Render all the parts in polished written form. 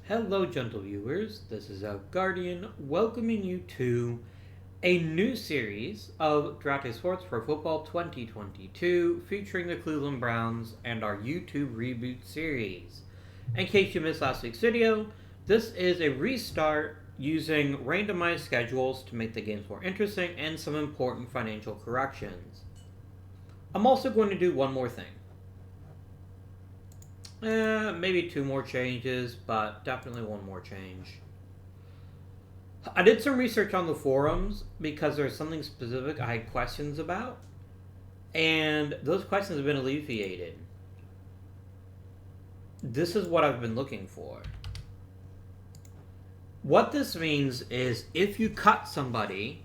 Hello, gentle viewers. This is Guardian welcoming you to a new series of Drafting Sports for Football 2022 featuring the Cleveland Browns and our YouTube Reboot series. In case you missed last week's video, this is a restart using randomized schedules to make the games more interesting and some important financial corrections. I'm also going to do one more thing. Maybe two more changes, but definitely one more change. I did some research on the forums because there's something specific I had questions about, and those questions have been alleviated. This is what I've been looking for. What this means is if you cut somebody,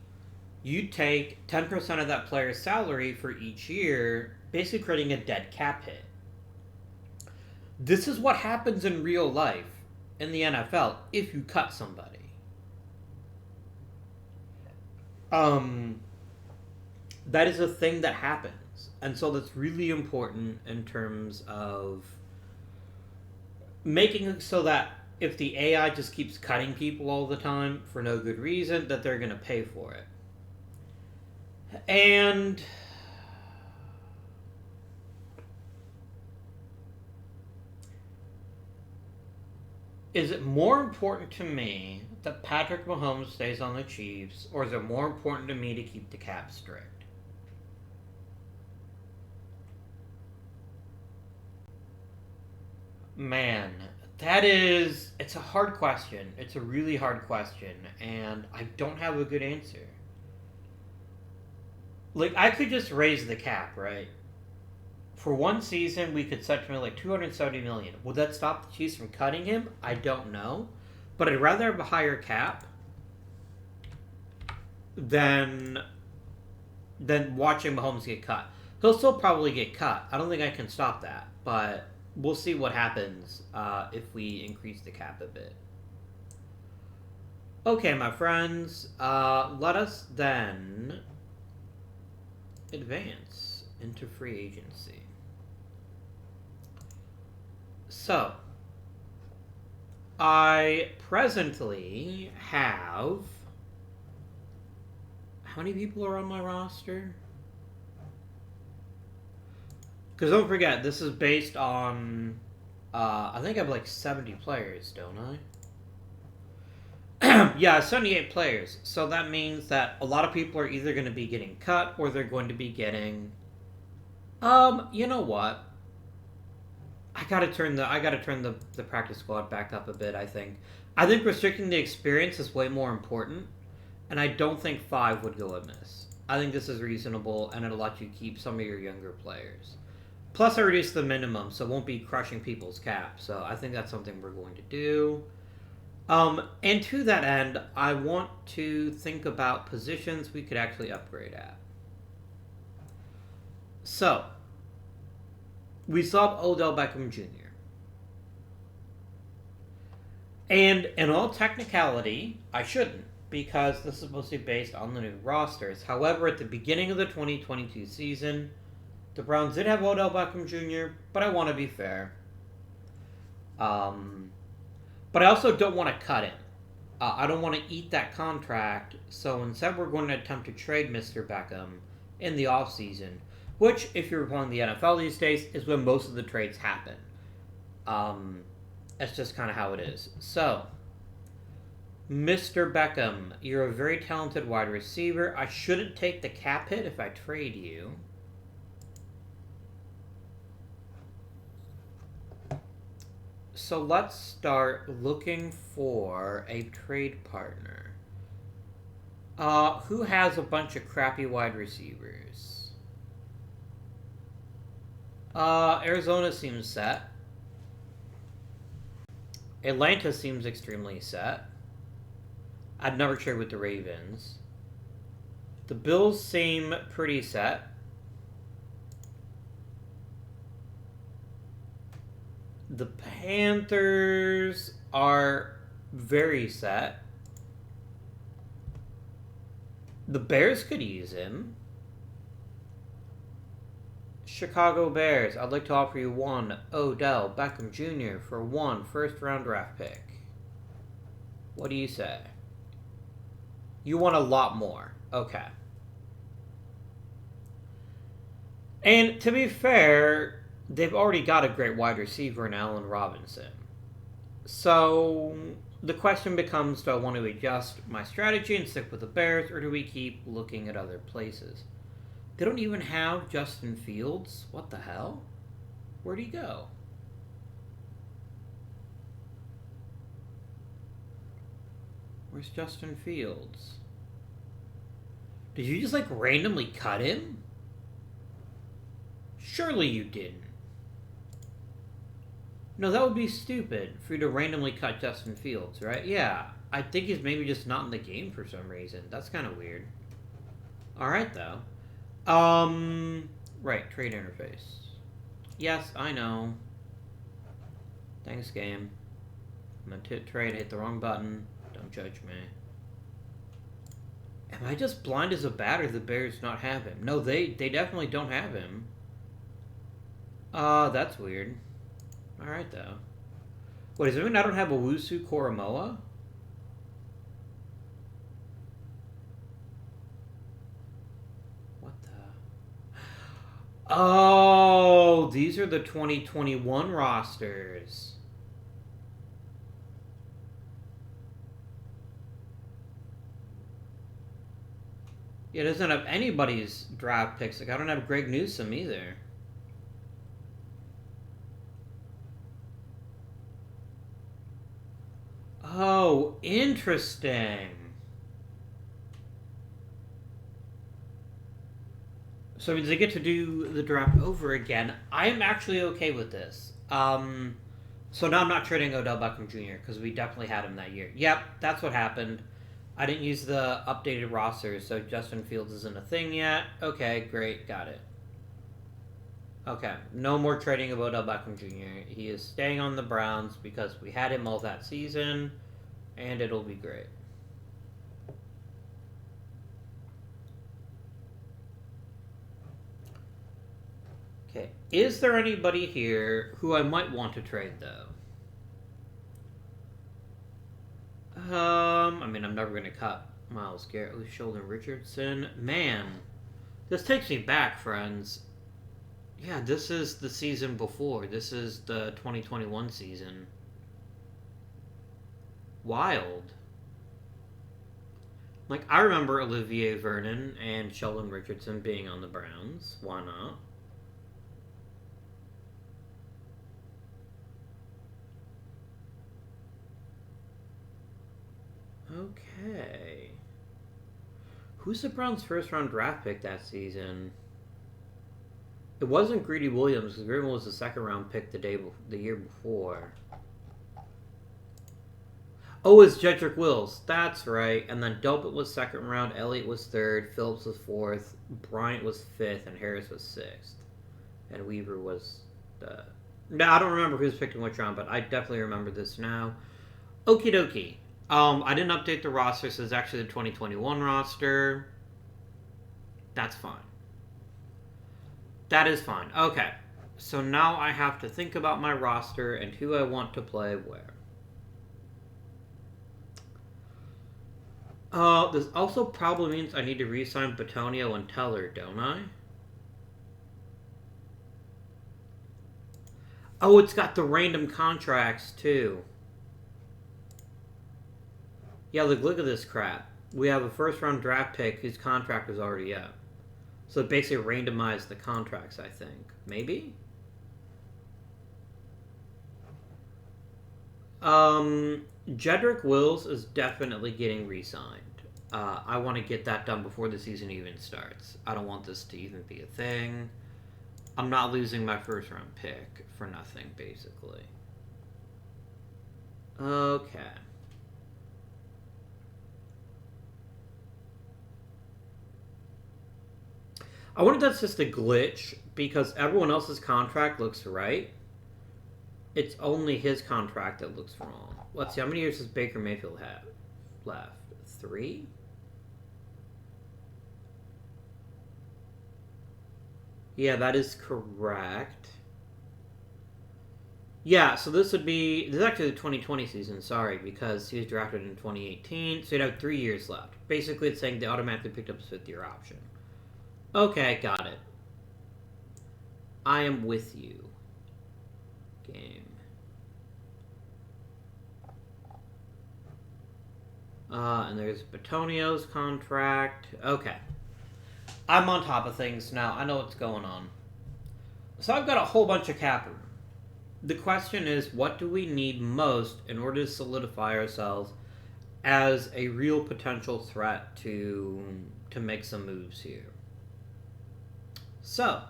you take 10% of that player's salary for each year, basically creating a dead cap hit. This is what happens in real life in the NFL if you cut somebody. That is a thing that happens. And so that's really important in terms of making it so that if the AI just keeps cutting people all the time for no good reason, that they're going to pay for it. And is it more important to me that Patrick Mahomes stays on the Chiefs, or is it more important to me to keep the cap strict? Man, it's a hard question. It's a really hard question, and I don't have a good answer. Like, I could just raise the cap, right? For one season, we could set him at like $270 million. Would that stop the Chiefs from cutting him? I don't know. But I'd rather have a higher cap than watching Mahomes get cut. He'll still probably get cut. I don't think I can stop that. But we'll see what happens if we increase the cap a bit. Okay, my friends. Let us then advance into free agency. So, I presently have... How many people are on my roster? Because don't forget, this is based on... I think I have like 70 players, don't I? Yeah, 78 players. So that means that a lot of people are either going to be getting cut or they're going to be getting... you know what? I gotta turn the practice squad back up a bit, I think. I think restricting the experience is way more important, and I don't think 5 would go amiss. I think this is reasonable, and it'll let you keep some of your younger players. Plus, I reduced the minimum, so it won't be crushing people's cap, so I think that's something we're going to do. And to that end, I want to think about positions we could actually upgrade at. So, we still have Odell Beckham Jr. And in all technicality, I shouldn't, because this is supposed to be based on the new rosters. However, at the beginning of the 2022 season, the Browns did have Odell Beckham Jr., but I want to be fair. But I also don't want to cut him. I don't want to eat that contract, so instead we're going to attempt to trade Mr. Beckham in the offseason, which, if you're playing the NFL these days, is when most of the trades happen. That's just kind of how it is. So, Mr. Beckham, you're a very talented wide receiver. I shouldn't take the cap hit if I trade you. So let's start looking for a trade partner. Who has a bunch of crappy wide receivers? Arizona seems set. Atlanta seems extremely set. I'd never trade with the Ravens. The Bills seem pretty set. The Panthers are very set. The Bears could use him. Chicago Bears, I'd like to offer you one Odell Beckham Jr. for one first-round draft pick. What do you say? You want a lot more. Okay. And to be fair, they've already got a great wide receiver in Allen Robinson. So the question becomes, do I want to adjust my strategy and stick with the Bears, or do we keep looking at other places? They don't even have Justin Fields. What the hell? Where'd he go? Where's Justin Fields? Did you just like randomly cut him? Surely you didn't. No, that would be stupid for you to randomly cut Justin Fields, right? Yeah, I think he's maybe just not in the game for some reason. That's kind of weird. Alright, though. Right, trade interface. Yes, I know. Thanks, game. I'm gonna trade, hit the wrong button. Don't judge me. Am I just blind as a bat, or the Bears not have him? No, they definitely don't have him. That's weird. Alright, though. Wait, does it mean I don't have a Wusu Koromoa? What the... Oh, these are the 2021 rosters. Yeah, it doesn't have anybody's draft picks. Like, I don't have Greg Newsome either. Oh, interesting. So means they get to do the draft over again. I am actually okay with this. So now I'm not trading Odell Beckham Jr. because we definitely had him that year. Yep, that's what happened. I didn't use the updated roster, so Justin Fields isn't a thing yet. Okay, great, got it. Okay, no more trading of Odell Beckham Jr. He is staying on the Browns because we had him all that season, and it'll be great. Okay, is there anybody here who I might want to trade, though? I mean, I'm never going to cut Myles Garrett, Sheldon Richardson. Man, this takes me back, friends. Yeah, this is the season before. This is the 2021 season. Wild. Like, I remember Olivier Vernon and Sheldon Richardson being on the Browns. Why not? Okay. Who's the Browns' first-round draft pick that season? It wasn't Greedy Williams, because Greedy was the second-round pick the year before. Oh, it's Jedrick Wills. That's right. And then Delpit was second round, Elliott was third, Phillips was fourth, Bryant was fifth, and Harris was sixth. And Weaver was the... No, I don't remember who was picked in which round, but I definitely remember this now. Okie dokie. I didn't update the roster, so it's actually the 2021 roster. That's fine. That is fine. Okay. So now I have to think about my roster and who I want to play where. This also probably means I need to re-sign Batonio and Teller, don't I? Oh, it's got the random contracts, too. Yeah, look at this crap. We have a first-round draft pick whose contract is already up. So it basically randomized the contracts, I think. Maybe? Jedrick Wills is definitely getting re-signed. I want to get that done before the season even starts. I don't want this to even be a thing. I'm not losing my first-round pick for nothing, basically. Okay. I wonder if that's just a glitch, because everyone else's contract looks right. It's only his contract that looks wrong. Let's see, how many years does Baker Mayfield have left? 3? Yeah, that is correct. Yeah, so this is actually the 2020 season, sorry, because he was drafted in 2018, so he'd have 3 years left. Basically, it's saying they automatically picked up his 5th-year option. Okay, got it. I am with you. Game. And there's Batonio's contract. Okay. I'm on top of things now. I know what's going on. So I've got a whole bunch of cap room. The question is, what do we need most in order to solidify ourselves as a real potential threat to make some moves here? So,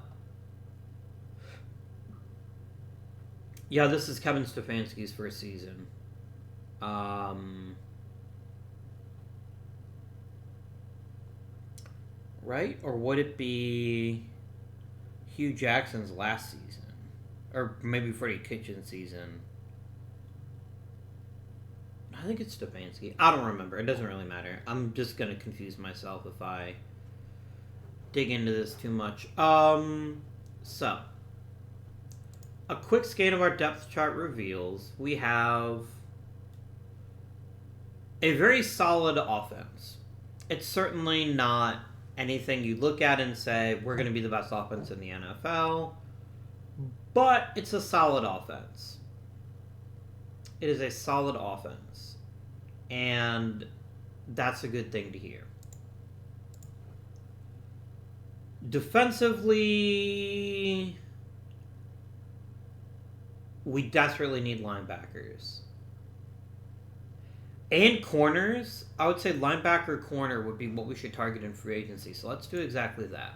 yeah, this is Kevin Stefanski's first season. Right? Or would it be Hugh Jackson's last season? Or maybe Freddie Kitchen's season. I think it's Stefanski. I don't remember. It doesn't really matter. I'm just going to confuse myself if I dig into this too much. So, a quick scan of our depth chart reveals we have a very solid offense. It's certainly not anything you look at and say, we're going to be the best offense in the NFL. But it's a solid offense. It is a solid offense. And that's a good thing to hear. Defensively, we desperately need linebackers. And corners, I would say linebacker corner would be what we should target in free agency. So let's do exactly that.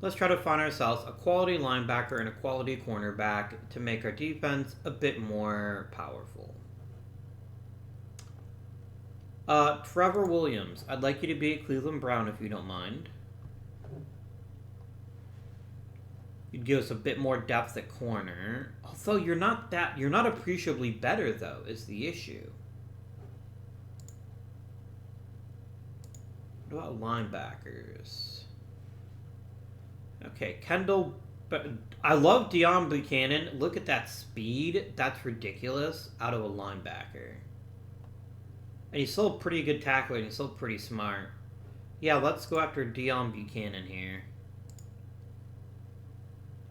Let's try to find ourselves a quality linebacker and a quality cornerback to make our defense a bit more powerful. Trevor Williams, I'd like you to be a Cleveland Brown if you don't mind. You'd give us a bit more depth at corner. Although you're not appreciably better though, is the issue. What about linebackers? Okay, Kendall, but I love Deion Buchanan. Look at that speed. That's ridiculous out of a linebacker. And he's still a pretty good tackler and he's still pretty smart. Yeah, let's go after Deion Buchanan here.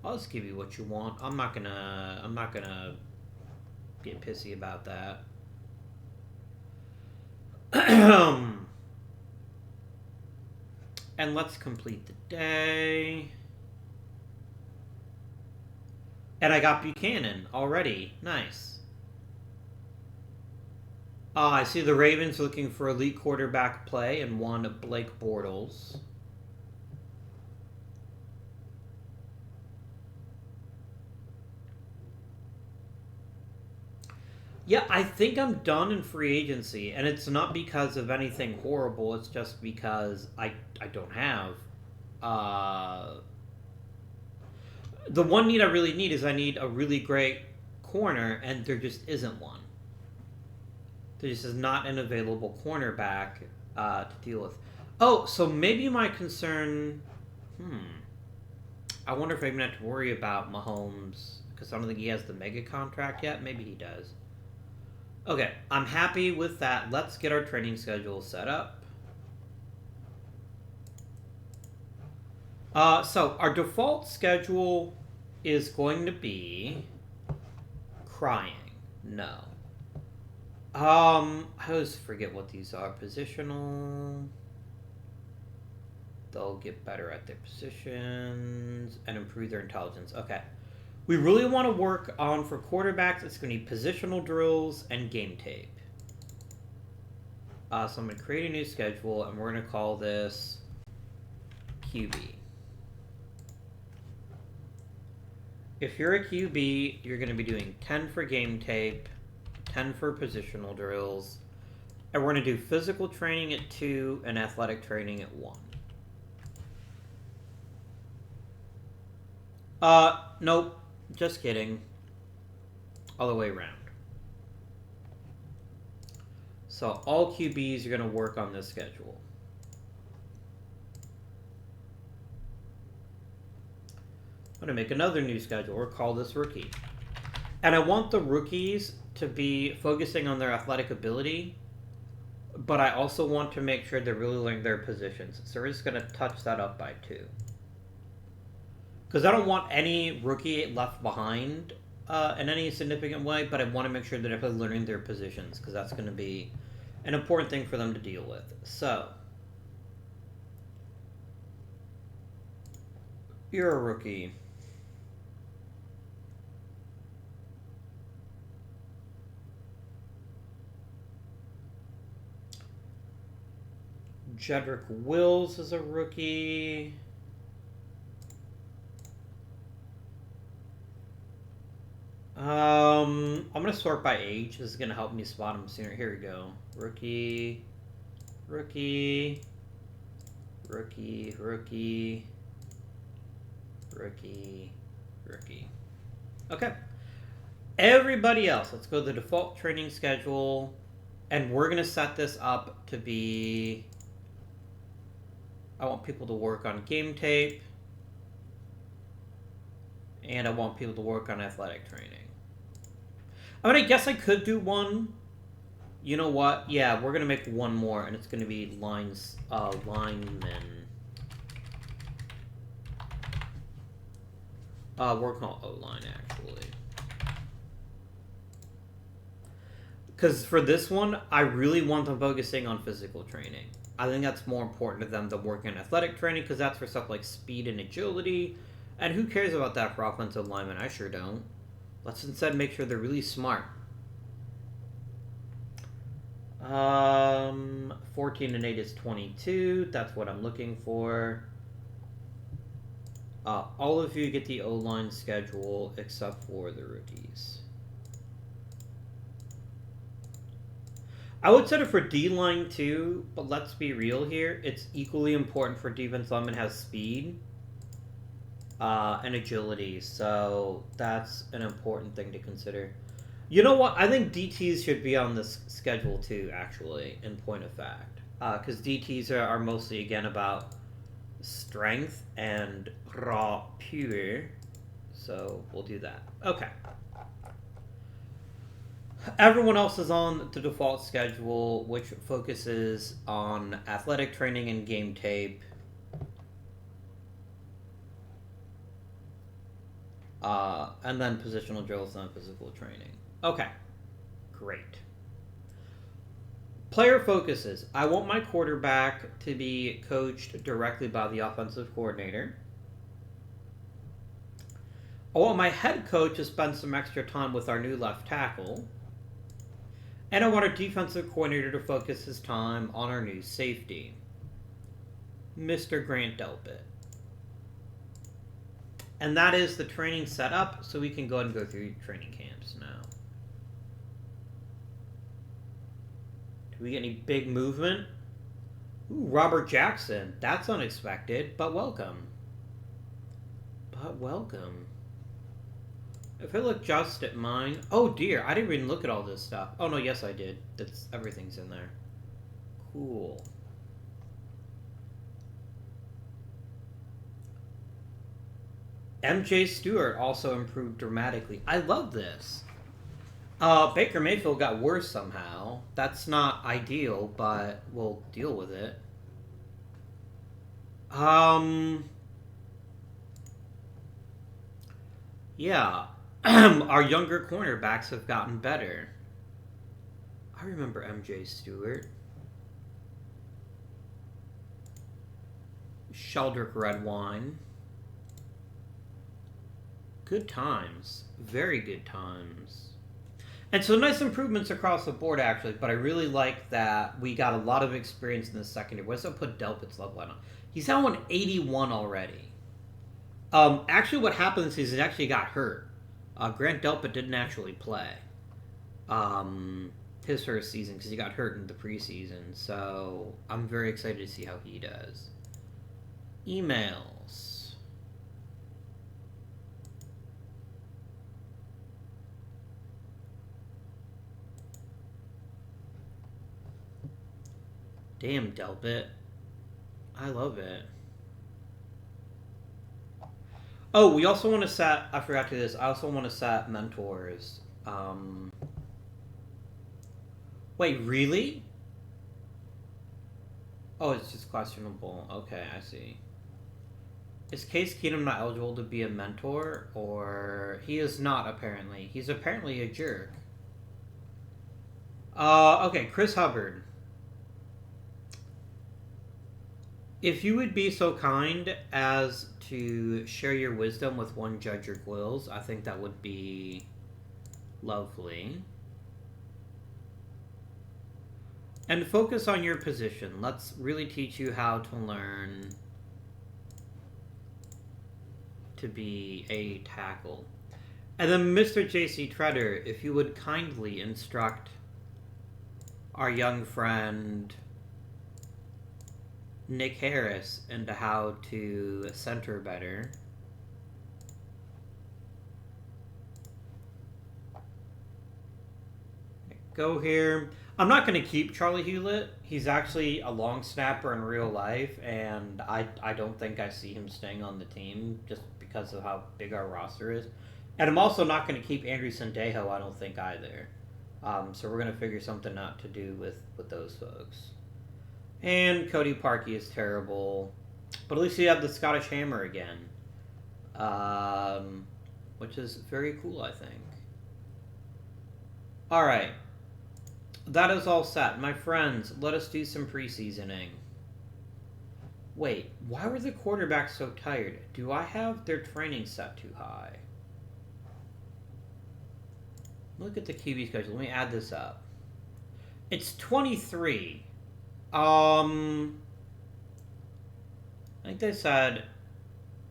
I'll just give you what you want. I'm not gonna get pissy about that. And let's complete the day. And I got Buchanan already. Nice. I see the Ravens looking for elite quarterback play and one Blake Bortles. Yeah, I think I'm done in free agency, and it's not because of anything horrible. It's just because I don't have. The one need I really need is I need a really great corner, and there just isn't one. There just is not an available cornerback to deal with. Oh, so maybe my concern... I wonder if I'm going to have to worry about Mahomes, because I don't think he has the mega contract yet. Maybe he does. Okay, I'm happy with that. Let's get our training schedule set up. So our default schedule is going to be crying. No. I always forget what these are. Positional. They'll get better at their positions and improve their intelligence. Okay. We really want to work on, for quarterbacks, it's going to be positional drills and game tape. So I'm going to create a new schedule, and we're going to call this QB. If you're a QB, you're going to be doing 10 for game tape, 10 for positional drills, and we're going to do physical training at 2 and athletic training at 1. Nope. Just kidding. All the way around. So all QBs are going to work on this schedule. I'm going to make another new schedule. We'll call this rookie. And I want the rookies to be focusing on their athletic ability, but I also want to make sure they're really learning their positions. So we're just going to touch that up by 2. Because I don't want any rookie left behind in any significant way, but I want to make sure that they're learning their positions, because that's going to be an important thing for them to deal with. So, you're a rookie. Jedrick Wills is a rookie. I'm going to sort by age. This is going to help me spot them sooner. Here we go. Rookie, rookie, rookie, rookie, rookie, rookie. Okay. Everybody else, let's go to the default training schedule. And we're going to set this up to be... I want people to work on game tape. And I want people to work on athletic training. I mean, I guess I could do one. You know what? Yeah, we're going to make one more, and it's going to be linemen. Work on O-line, actually. Because for this one, I really want them focusing on physical training. I think that's more important to them than working on athletic training, because that's for stuff like speed and agility. And who cares about that for offensive linemen? I sure don't. Let's instead make sure they're really smart. 14 and 8 is 22. That's what I'm looking for. All of you get the O-line schedule except for the rookies. I would set it for D-line too, but let's be real here. It's equally important for defense linemen has speed and agility, so that's an important thing to consider. You know what? I think DTs should be on this schedule too, actually, in point of fact. Because DTs are mostly, again, about strength and raw pure. So we'll do that. Okay. Everyone else is on the default schedule, which focuses on athletic training and game tape. And then positional drills and physical training. Okay. Great. Player focuses. I want my quarterback to be coached directly by the offensive coordinator. I want my head coach to spend some extra time with our new left tackle. And I want our defensive coordinator to focus his time on our new safety, Mr. Grant Delpit. And that is the training set up, so we can go ahead and go through training camps now. Do we get any big movement? Ooh, Robert Jackson. That's unexpected, but welcome. But welcome. If I look just at mine... Oh dear, I didn't even look at all this stuff. Oh no, yes I did. Everything's in there. Cool. MJ Stewart also improved dramatically. I love this. Baker Mayfield got worse somehow. That's not ideal, but we'll deal with it. Yeah. Our younger cornerbacks have gotten better. I remember MJ Stewart. Sheldrick Redwine. Good times. Very good times. And so nice improvements across the board, actually, but I really like that we got a lot of experience in the secondary. What does that put Delpit's level on? He's now on 81 already. Actually, what happens is he actually got hurt. Grant Delpit didn't actually play his first season because he got hurt in the preseason. So I'm very excited to see how he does. Emails. Damn, Delpit. I love it. Oh, we also want to set. I forgot to do this. I also want to set mentors. Wait, really? Oh, it's just questionable. Okay, I see. Is Case Keenum not eligible to be a mentor? Or he is not, apparently. He's apparently a jerk. Okay, Chris Hubbard. If you would be so kind as to share your wisdom with one Judge or Quills, I think that would be lovely. And focus on your position. Let's really teach you how to learn to be a tackle. And then Mr. J.C. Treader, if you would kindly instruct our young friend Nick Harris into how to center better. Go here. I'm not going to keep Charlie Hewlett. He's actually a long snapper in real life, and I don't think I see him staying on the team just because of how big our roster is. And I'm also not going to keep Andrew Sandejo, I don't think, either. So we're going to figure something out to do with those folks. And Cody Parkey is terrible. But at least you have the Scottish Hammer again. Which is very cool, I think. Alright. That is all set. My friends, let us do some preseasoning. Wait, why were the quarterbacks so tired? Do I have their training set too high? Look at the QB schedule. Let me add this up. It's 23. I think they said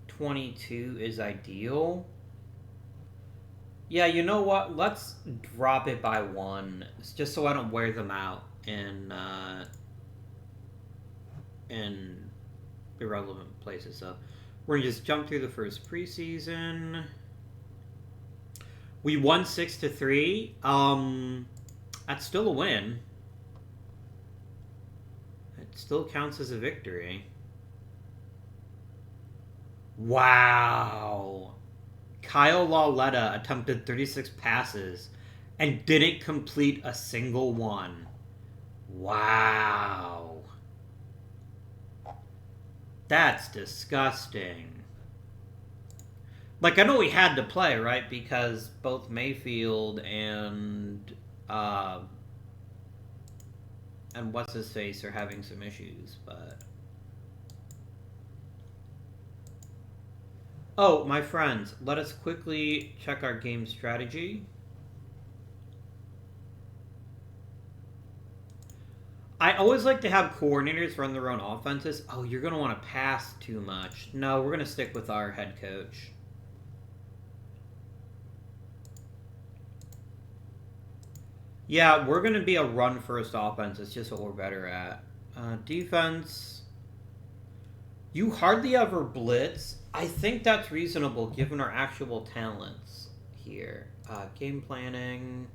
22 is ideal. Yeah, you know what? Let's drop it by one, just so I don't wear them out in irrelevant places. So we're gonna just jump through the first preseason. We won 6-3. That's still a win. It still counts as a victory. Wow. Kyle Lauletta attempted 36 passes and didn't complete a single one. Wow. That's disgusting. Like, I know he had to play, right? Because both Mayfield and what's-his-face are having some issues, but... Oh, my friends, let us quickly check our game strategy. I always like to have coordinators run their own offenses. Oh, you're going to want to pass too much. No, we're going to stick with our head coach. Yeah, we're going to be a run-first offense. It's just what we're better at. Defense. You hardly ever blitz. I think that's reasonable given our actual talents here. Game planning.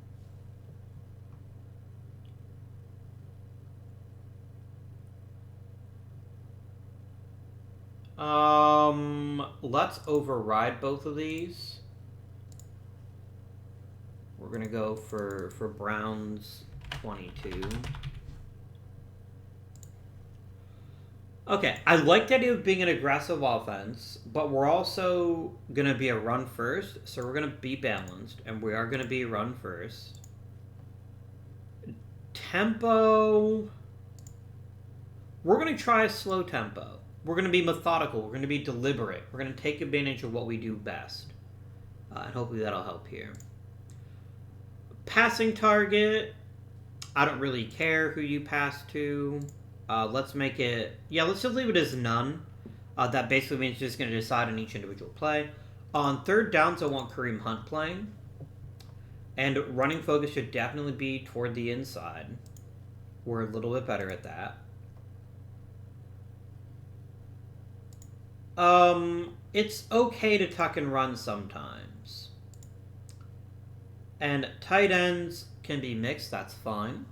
Let's override both of these. We're going to go for Browns 22. Okay, I like the idea of being an aggressive offense, but we're also going to be a run first, so we're going to be balanced, and we are going to be run first. Tempo. We're going to try a slow tempo. We're going to be methodical. We're going to be deliberate. We're going to take advantage of what we do best. And hopefully that'll help here. Passing target. I don't really care who you pass to. Let's make it... Yeah, let's just leave it as none. That basically means you're just going to decide on each individual play. On third downs, I want Kareem Hunt playing. And running focus should definitely be toward the inside. We're a little bit better at that. It's okay to tuck and run sometimes. And tight ends can be mixed, that's fine.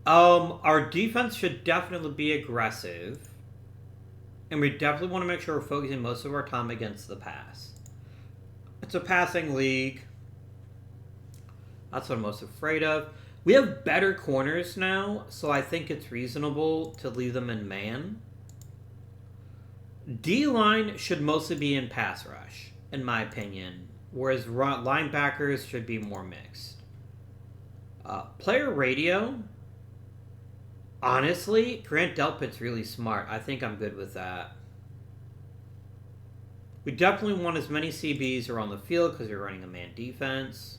Our defense should definitely be aggressive. And we definitely want to make sure we're focusing most of our time against the pass. It's a passing league. That's what I'm most afraid of. We have better corners now, so I think it's reasonable to leave them in man. D-line should mostly be in pass rush, in my opinion, whereas linebackers should be more mixed. Player radio, honestly, Grant Delpit's really smart. I think I'm good with that. We definitely want as many CBs around the field because we're running a man defense.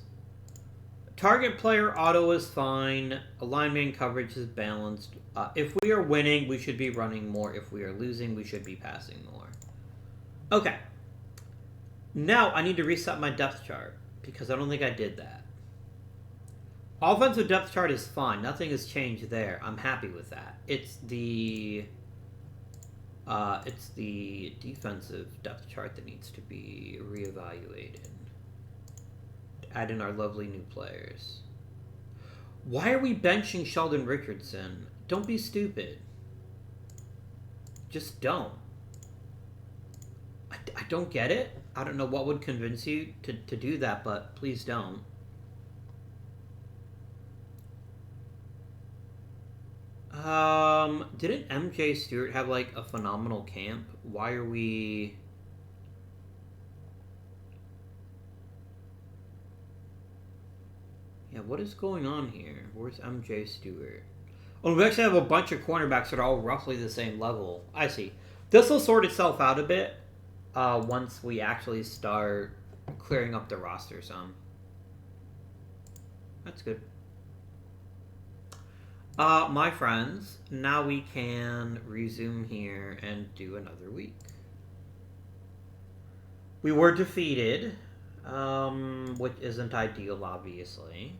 Target player auto is fine. Alignment coverage is balanced. If we are winning, we should be running more. If we are losing, we should be passing more. Okay. Now I need to reset my depth chart because I don't think I did that. Offensive depth chart is fine. Nothing has changed there. I'm happy with that. It's the defensive depth chart that needs to be reevaluated. Add in our lovely new players. Why are we benching Sheldon Richardson? Don't be stupid. Just don't. I don't get it. I don't know what would convince you to do that, but please don't. Didn't MJ Stewart have like a phenomenal camp? Why are we... Yeah, what is going on here? Where's MJ Stewart? Oh, we actually have a bunch of cornerbacks that are all roughly the same level. I see. This will sort itself out a bit once we actually start clearing up the roster some. That's good. My friends, now we can resume here and do another week. We were defeated, which isn't ideal, obviously.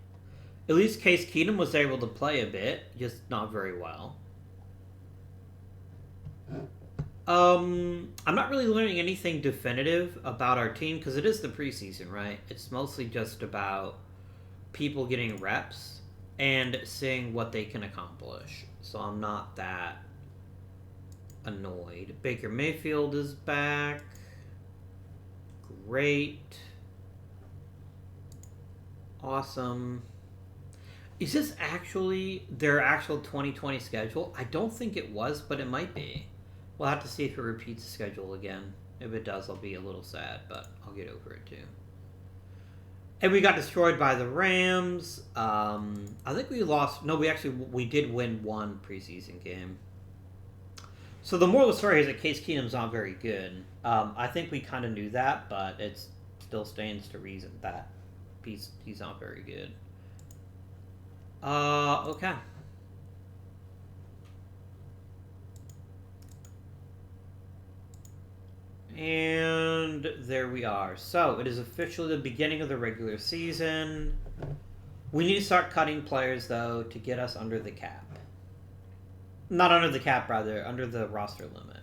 At least Case Keenum was able to play a bit, just not very well. I'm not really learning anything definitive about our team because it is the preseason, right? It's mostly just about people getting reps and seeing what they can accomplish. So I'm not that annoyed. Baker Mayfield is back. Great. Awesome. Is this actually their actual 2020 schedule? I don't think it was, but it might be. We'll have to see if it repeats the schedule again. If it does, I'll be a little sad, but I'll get over it too. And we got destroyed by the Rams. I think we lost... No, we did win one preseason game. So the moral of the story is that Case Keenum's not very good. I think we kind of knew that, but it still stands to reason that he's not very good. Okay. And there we are. So, it is officially the beginning of the regular season. We need to start cutting players, though, to get us under the cap. Not under the cap, rather. Under the roster limit.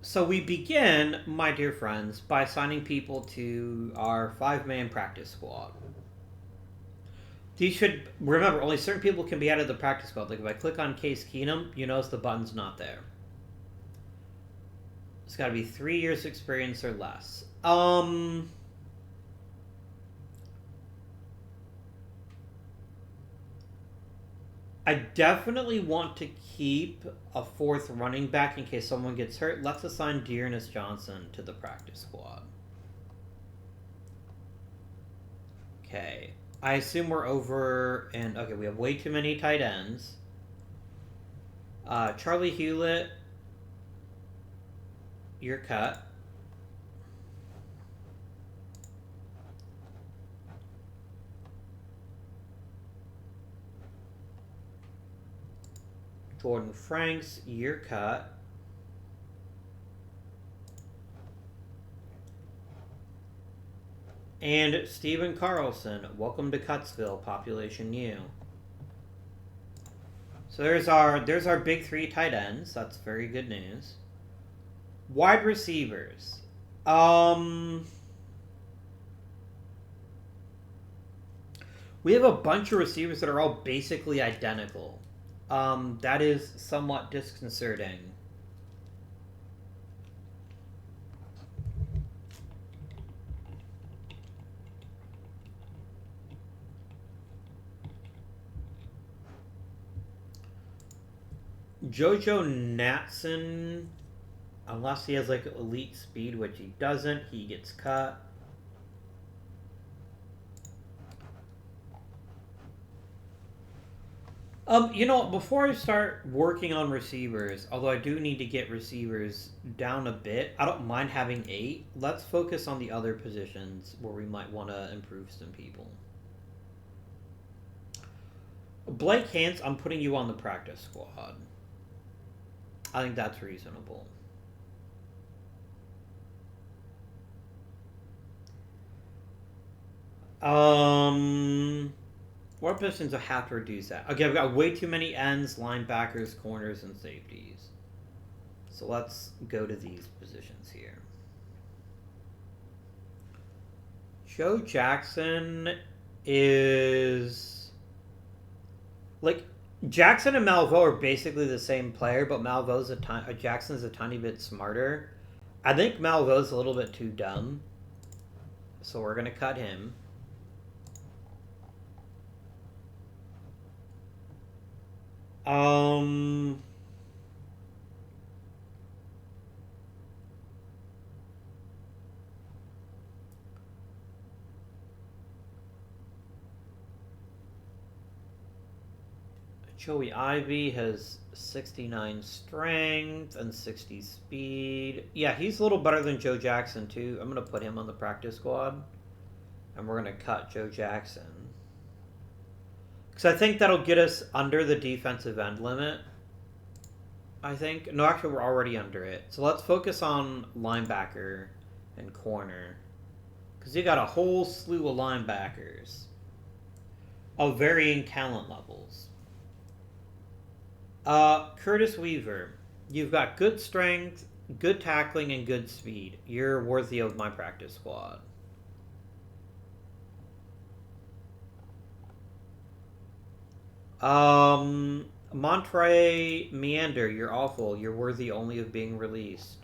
So we begin, my dear friends, by signing people to our 5-man practice squad. These should... Remember, only certain people can be out of the practice squad. Like, if I click on Case Keenum, you notice the button's not there. It's got to be 3 years experience or less. I definitely want to keep a 4th running back in case someone gets hurt. Let's assign Dearness Johnson to the practice squad. Okay. I assume we're over, and okay, we have way too many tight ends. Charlie Hewlett, you're cut. Jordan Franks, you're cut. And Stephen Carlson, welcome to Cutsville, population U. So there's our big 3 tight ends. That's very good news. Wide receivers. We have a bunch of receivers that are all basically identical. That is somewhat disconcerting. Jojo Natson, unless he has like elite speed, which he doesn't, he gets cut. Before I start working on receivers, although I do need to get receivers down a bit, I don't mind having 8. Let's focus on the other positions where we might want to improve some people. Blake Hance, I'm putting you on the practice squad. I think that's reasonable. What positions I have to reduce that? Okay, I've got way too many ends, linebackers, corners, and safeties. So let's go to these positions here. Joe Jackson is... like, Jackson and Malveaux are basically the same player, but Jackson's a tiny bit smarter. I think Malveau's a little bit too dumb. So we're going to cut him. Joey Ivy has 69 strength and 60 speed. Yeah, he's a little better than Joe Jackson, too. I'm going to put him on the practice squad. And we're going to cut Joe Jackson. Because I think that'll get us under the defensive end limit. I think. No, actually, we're already under it. So let's focus on linebacker and corner. Because you got a whole slew of linebackers of varying talent levels. Curtis Weaver. You've got good strength, good tackling, and good speed. You're worthy of my practice squad. Montre Meander, you're awful. You're worthy only of being released.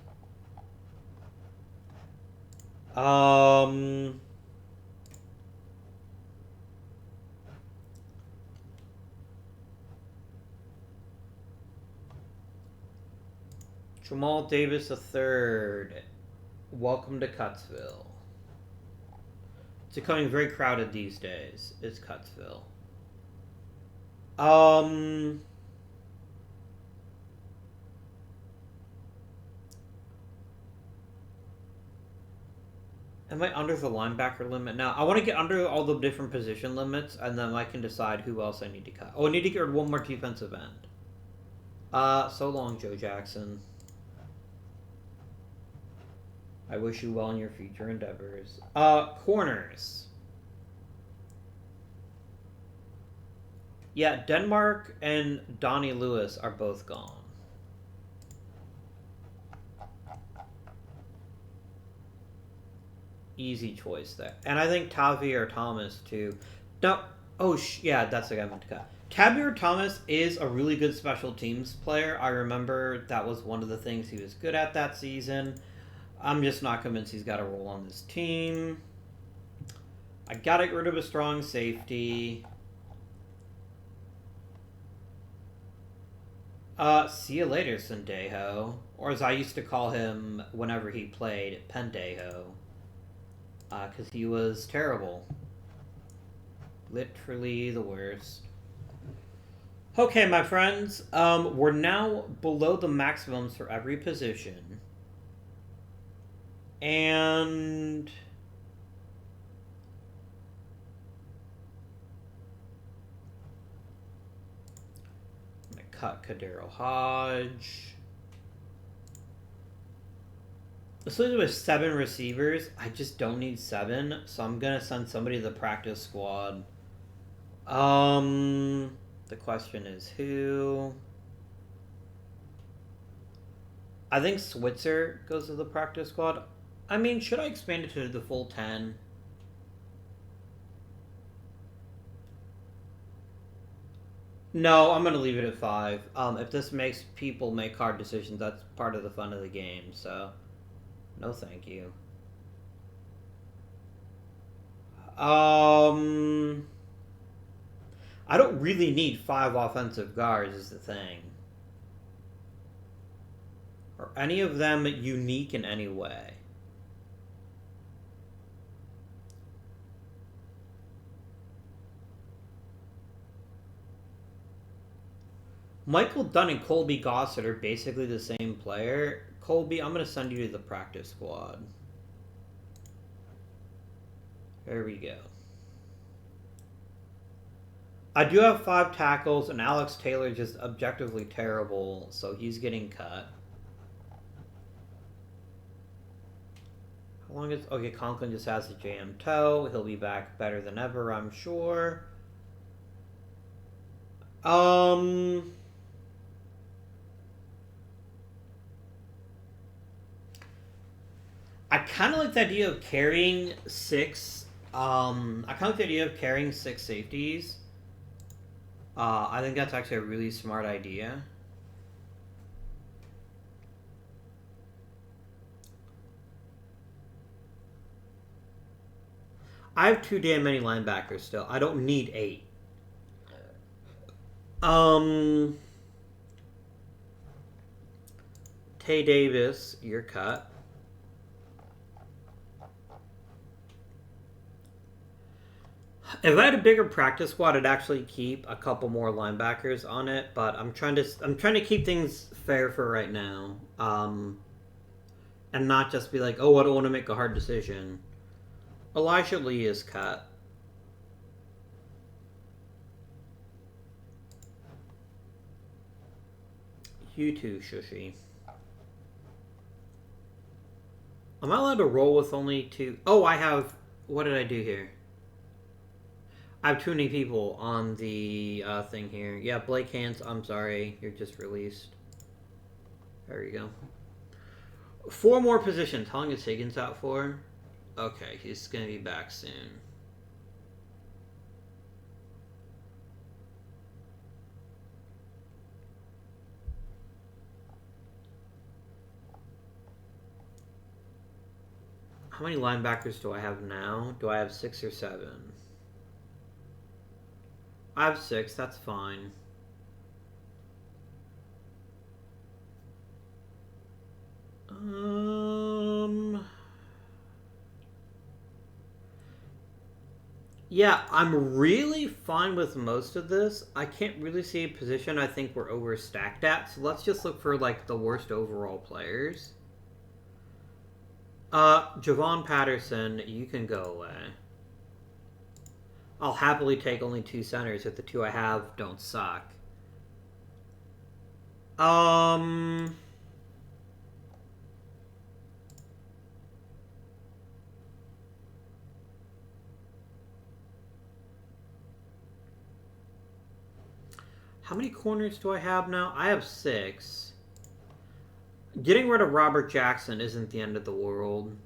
Jamal Davis III. Welcome to Cutsville. It's becoming very crowded these days. It's Cutsville. Am I under the linebacker limit now? I want to get under all the different position limits, and then I can decide who else I need to cut. Oh, I need to get rid of one more defensive end. So long, Joe Jackson. I wish you well in your future endeavors. Corners. Yeah, Denmark and Donnie Lewis are both gone. Easy choice there. And I think Tavier Thomas, too. No. Oh, yeah, that's the guy I meant to cut. Tavier Thomas is a really good special teams player. I remember that was one of the things he was good at that season. I'm just not convinced he's got a role on this team. I gotta get rid of a strong safety. See you later, Sendejo. Or as I used to call him whenever he played, Pendejo. Because he was terrible. Literally the worst. Okay, my friends. We're now below the maximums for every position. And I'm going to cut Kadero Hodge. Let's leave it with 7 receivers. I just don't need 7, so I'm going to send somebody to the practice squad. The question is who? I think Switzer goes to the practice squad. I mean, should I expand it to the full 10? No, I'm gonna leave it at 5. If this makes people make hard decisions, that's part of the fun of the game. So, no, thank you. Um, I don't really need 5 offensive guards. Is the thing. Are any of them unique in any way? Michael Dunn and Colby Gossett are basically the same player. Colby, I'm going to send you to the practice squad. There we go. I do have 5 tackles, and Alex Taylor just objectively terrible, so he's getting cut. How long is... Okay, Conklin just has a jam toe. He'll be back better than ever, I'm sure. I kind of like the idea of carrying 6. I kind of like the idea of carrying 6 safeties. I think that's actually a really smart idea. I have too damn many linebackers still. I don't need 8. Tay Davis, you're cut. If I had a bigger practice squad, I'd actually keep a couple more linebackers on it. But I'm trying to keep things fair for right now, and not just be like, oh, I don't want to make a hard decision. Elijah Lee is cut. You too, Shushy. Am I allowed to roll with only 2? Oh, I have... What did I do here? I have too many people on the thing here. Yeah, Blake Hans, I'm sorry. You're just released. There you go. 4 more positions. How long is Higgins out for? Okay, he's going to be back soon. How many linebackers do I have now? Do I have 6 or 7? I have 6, that's fine. Yeah, I'm really fine with most of this. I can't really see a position I think we're overstacked at, so let's just look for, like, the worst overall players. Javon Patterson, you can go away. I'll happily take only 2 centers if the 2 I have don't suck. How many corners do I have now? I have 6. Getting rid of Robert Jackson isn't the end of the world.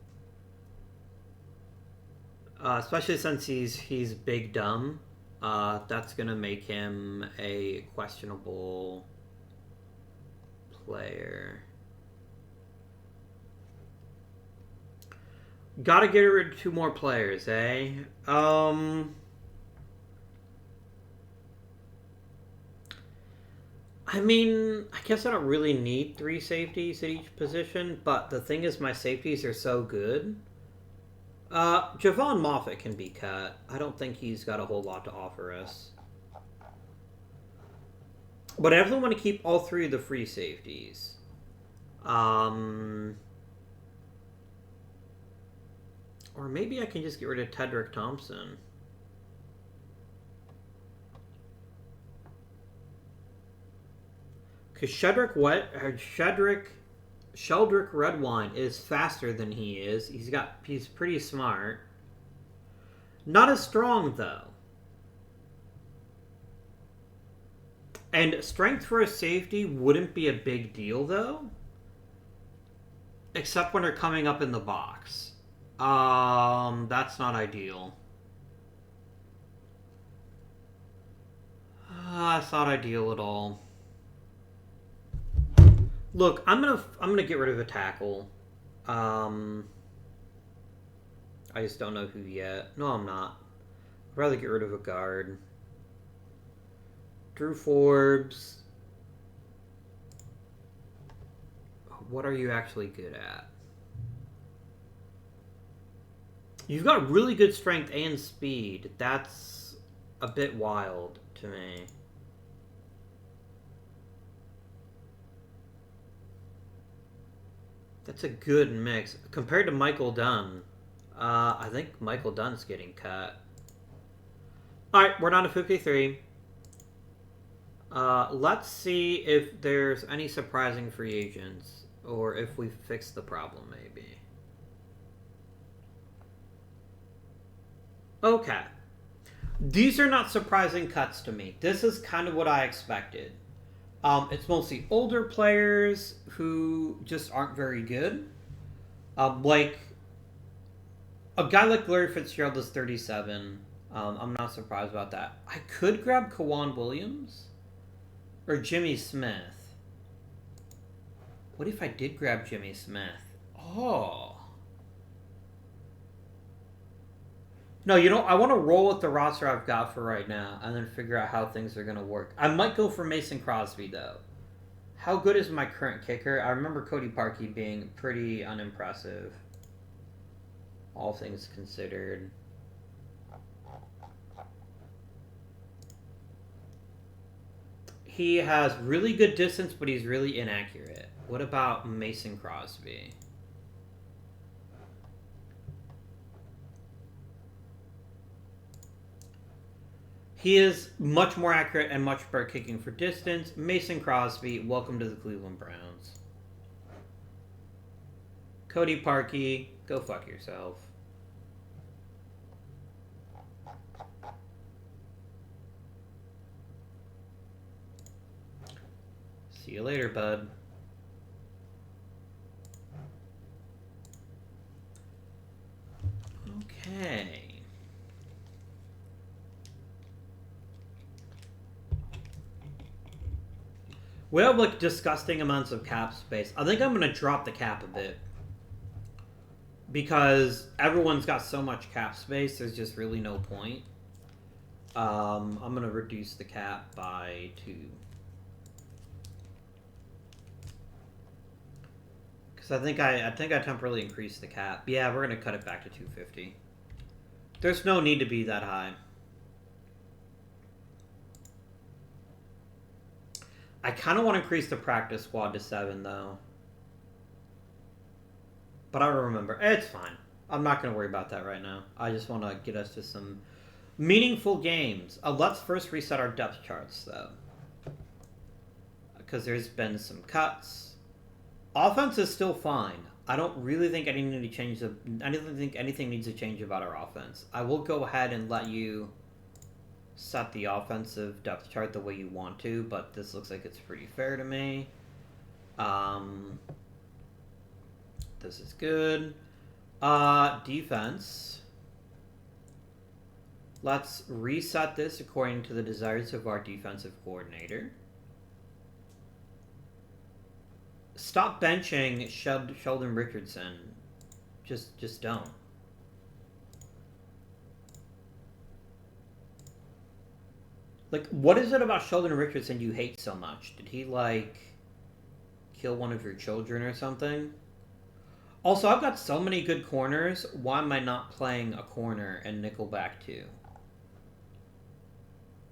Especially since he's big dumb. That's going to make him a questionable player. Gotta get rid of 2 more players, eh? I mean, I guess I don't really need 3 safeties at each position, but the thing is my safeties are so good. Javon Moffett can be cut. I don't think he's got a whole lot to offer us. But I definitely want to keep all 3 of the free safeties. Or maybe I can just get rid of Tedrick Thompson. Because Sheldrick Redwine is faster than he is. He's pretty smart. Not as strong, though. And strength for a safety wouldn't be a big deal, though. Except when they're coming up in the box. That's not ideal. I thought I'd deal it all. Look, I'm gonna get rid of a tackle. I just don't know who yet. No, I'm not. I'd rather get rid of a guard. Drew Forbes. What are you actually good at? You've got really good strength and speed. That's a bit wild to me. That's a good mix. Compared to Michael Dunn, I think Michael Dunn's getting cut. Alright, we're down to 53. Let's see if there's any surprising free agents, or if we fixed the problem, maybe. Okay. These are not surprising cuts to me. This is kind of what I expected. It's mostly older players who just aren't very good. Like, a guy like Larry Fitzgerald is 37. I'm not surprised about that. I could grab Kawan Williams or Jimmy Smith. What if I did grab Jimmy Smith? Oh. No, you know, I want to roll with the roster I've got for right now and then figure out how things are going to work. I might go for Mason Crosby, though. How good is my current kicker? I remember Cody Parkey being pretty unimpressive, all things considered. He has really good distance, but he's really inaccurate. What about Mason Crosby? He is much more accurate and much better kicking for distance. Mason Crosby, welcome to the Cleveland Browns. Cody Parkey, go fuck yourself. See you later, bud. Okay. We have like disgusting amounts of cap space. I think I'm going to drop the cap a bit. Because everyone's got so much cap space, there's just really no point. I'm going to reduce the cap by 2. Because I think I temporarily increased the cap. Yeah, we're going to cut it back to 250. There's no need to be that high. I kind of want to increase the practice squad to 7, though. But I don't remember. It's fine. I'm not going to worry about that right now. I just want to get us to some meaningful games. Let's first reset our depth charts, though. Because there's been some cuts. Offense is still fine. I don't really think anything needs to change about our offense. I will go ahead and let you set the offensive depth chart the way you want to, but this looks like it's pretty fair to me. This is good. Defense. Let's reset this according to the desires of our defensive coordinator. Stop benching Sheldon Richardson. Just don't. Like, what is it about Sheldon Richardson you hate so much? Did he, like, kill one of your children or something? Also, I've got so many good corners. Why am I not playing a corner and Nickelback 2?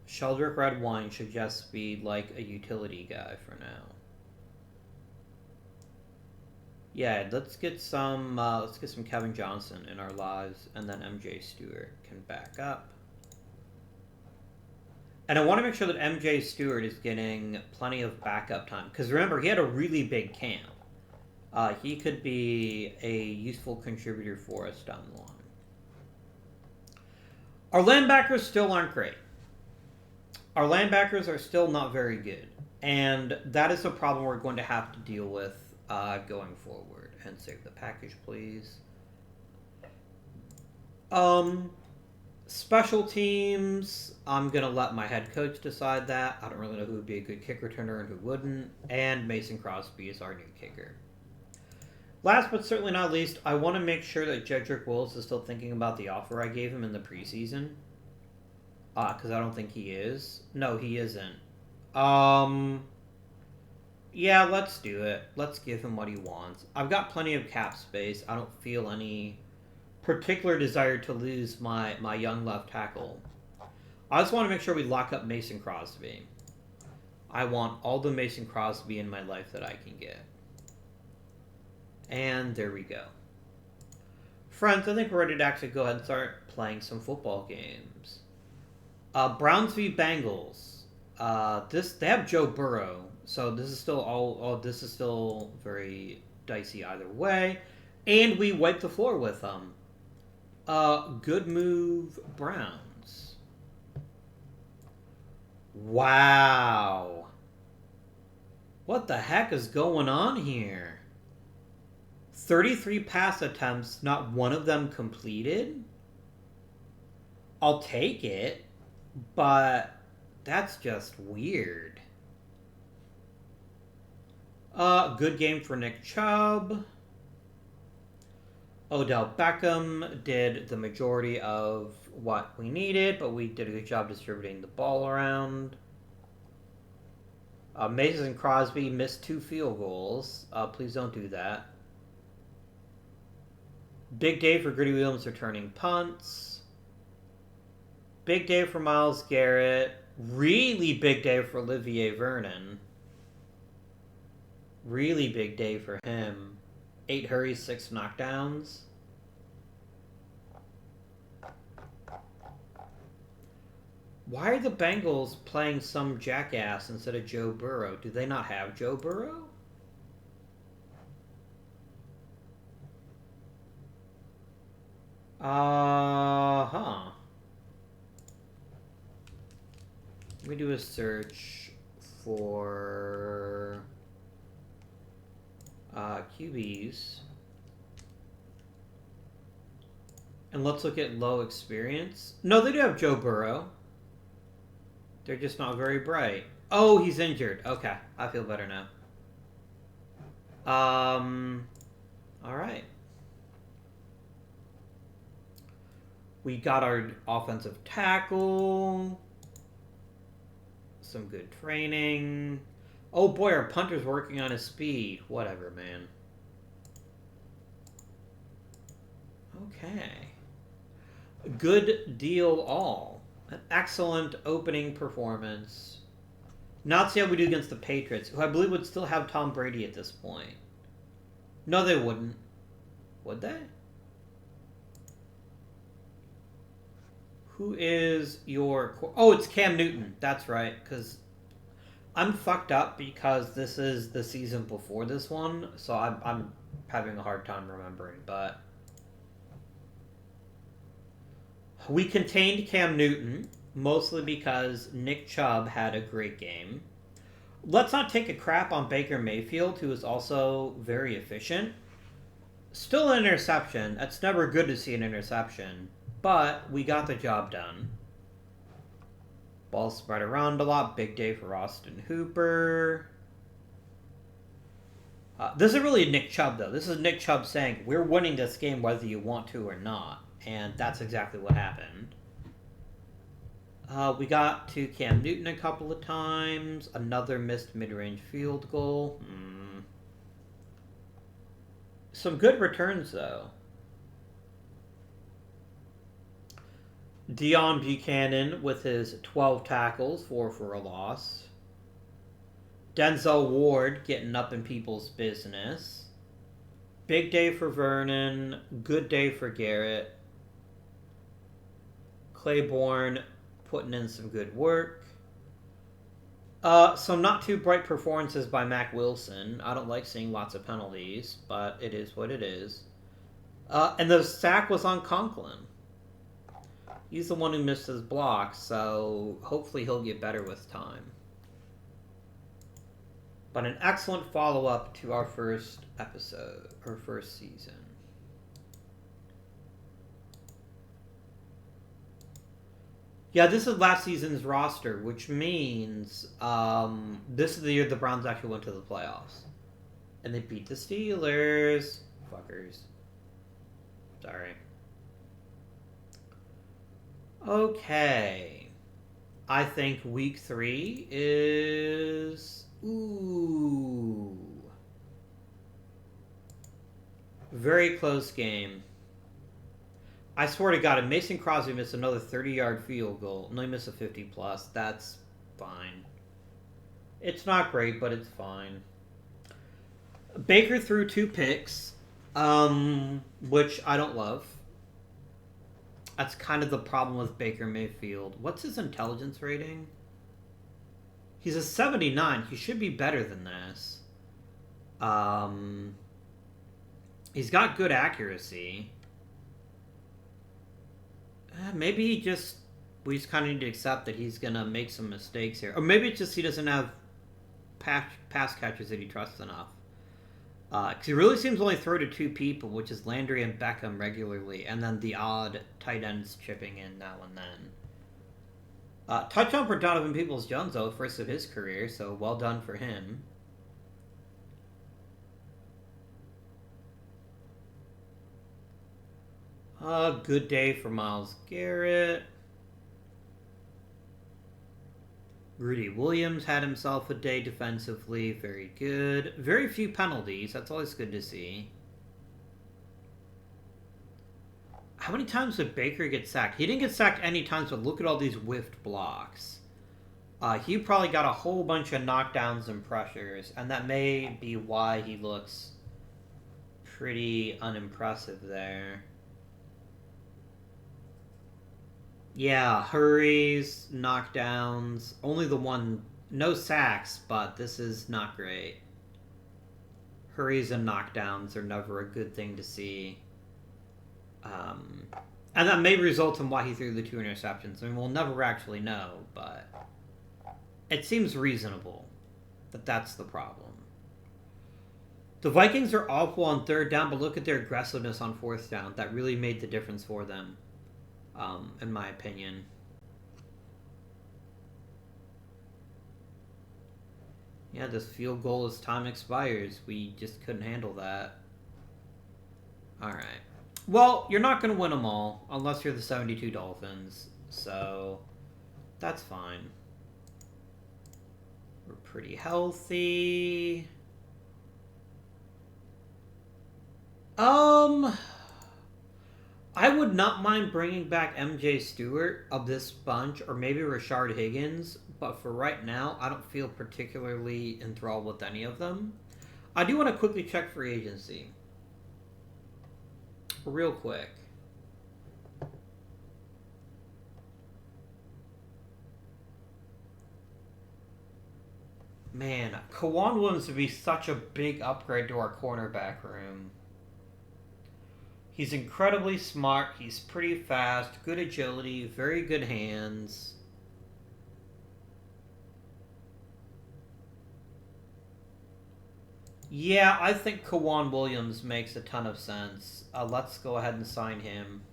Sheldrick Redwine should just be, like, a utility guy for now. Yeah, let's get some Kevin Johnson in our lives, and then MJ Stewart can back up. And I want to make sure that MJ Stewart is getting plenty of backup time. Because remember, he had a really big camp. He could be a useful contributor for us down the line. Our linebackers still aren't great. Our linebackers are still not very good. And that is a problem we're going to have to deal with going forward. And save the package, please. Special teams, I'm going to let my head coach decide that. I don't really know who would be a good kick returner and who wouldn't. And Mason Crosby is our new kicker. Last but certainly not least, I want to make sure that Jedrick Wills is still thinking about the offer I gave him in the preseason. Because I don't think he is. No, he isn't. Yeah, let's do it. Let's give him what he wants. I've got plenty of cap space. I don't feel any particular desire to lose my young left tackle. I just want to make sure we lock up Mason Crosby. I want all the Mason Crosby in my life that I can get. And there we go. Friends, I think we're ready to actually go ahead and start playing some football games. Browns v. Bengals. They have Joe Burrow, so this is still this is still very dicey either way. And we wipe the floor with them. Good move, Browns. Wow. What the heck is going on here? 33 pass attempts, not one of them completed? I'll take it, but that's just weird. Good game for Nick Chubb. Odell Beckham did the majority of what we needed, but we did a good job distributing the ball around. Mason Crosby missed 2 field goals. Please don't do that. Big day for Gritty Williams returning punts. Big day for Myles Garrett. Really big day for Olivier Vernon. Really big day for him. 8 hurries, 6 knockdowns. Why are the Bengals playing some jackass instead of Joe Burrow? Do they not have Joe Burrow? Let me do a search for QBs. And let's look at low experience. No, they do have Joe Burrow. They're just not very bright. Oh, he's injured. Okay, I feel better now. All right. We got our offensive tackle. Some good training. Oh boy, our punter's working on his speed. Whatever, man. Okay. Good deal all. An excellent opening performance. Not see how we do against the Patriots, who I believe would still have Tom Brady at this point. No, they wouldn't. Would they? Who is your... Oh, it's Cam Newton. That's right, because I'm fucked up because this is the season before this one, so I'm having a hard time remembering, but... We contained Cam Newton, mostly because Nick Chubb had a great game. Let's not take a crap on Baker Mayfield, who is also very efficient. Still an interception. It's never good to see an interception, but we got the job done. Ball spread around a lot. Big day for Austin Hooper. This is really Nick Chubb, though. This is Nick Chubb saying, we're winning this game whether you want to or not. And that's exactly what happened. We got to Cam Newton a couple of times. Another missed mid-range field goal. Some good returns, though. Deion Buchanan with his 12 tackles, 4 for a loss. Denzel Ward getting up in people's business. Big day for Vernon. Good day for Garrett. Claiborne putting in some good work. Some not too bright performances by Mac Wilson. I don't like seeing lots of penalties, but it is what it is. And the sack was on Conklin. He's the one who missed his block, so hopefully he'll get better with time. But an excellent follow-up to our first episode, or first season. Yeah, this is last season's roster, which means this is the year the Browns actually went to the playoffs. And they beat the Steelers. Fuckers. Sorry. Okay. I think week 3 is... Ooh. Very close game. I swear to God, if Mason Crosby missed another 30-yard field goal, no, he missed a 50-plus, that's fine. It's not great, but it's fine. Baker threw 2 picks, which I don't love. That's kind of the problem with Baker Mayfield. What's his intelligence rating? He's a 79. He should be better than this. He's got good accuracy. Maybe we just kind of need to accept that he's going to make some mistakes here. Or maybe it's just he doesn't have pass catchers that he trusts enough. Because he really seems to only throw to 2 people, which is Landry and Beckham regularly, and then the odd tight ends chipping in now and then. Touchdown for Donovan Peoples-Jones, though, first of his career, so well done for him. Good day for Myles Garrett. Rudy Williams had himself a day defensively. Very good. Very few penalties. That's always good to see. How many times did Baker get sacked? He didn't get sacked any times, but look at all these whiffed blocks. He probably got a whole bunch of knockdowns and pressures, and that may be why he looks pretty unimpressive there. Yeah, hurries, knockdowns, only the one, no sacks, but this is not great. Hurries and knockdowns are never a good thing to see. And that may result in why he threw the 2 interceptions. I mean, we'll never actually know, but it seems reasonable that that's the problem. The Vikings are awful on 3rd down, but look at their aggressiveness on 4th down. That really made the difference for them. In my opinion. Yeah, this field goal as time expires. We just couldn't handle that. Alright. Well, you're not going to win them all, unless you're the 72 Dolphins. So, that's fine. We're pretty healthy. I would not mind bringing back MJ Stewart of this bunch, or maybe Rashard Higgins, but for right now, I don't feel particularly enthralled with any of them. I do want to quickly check free agency. Real quick. Man, Kawan Williams would be such a big upgrade to our cornerback room. He's incredibly smart. He's pretty fast. Good agility. Very good hands. Yeah, I think Kawan Williams makes a ton of sense. Let's go ahead and sign him.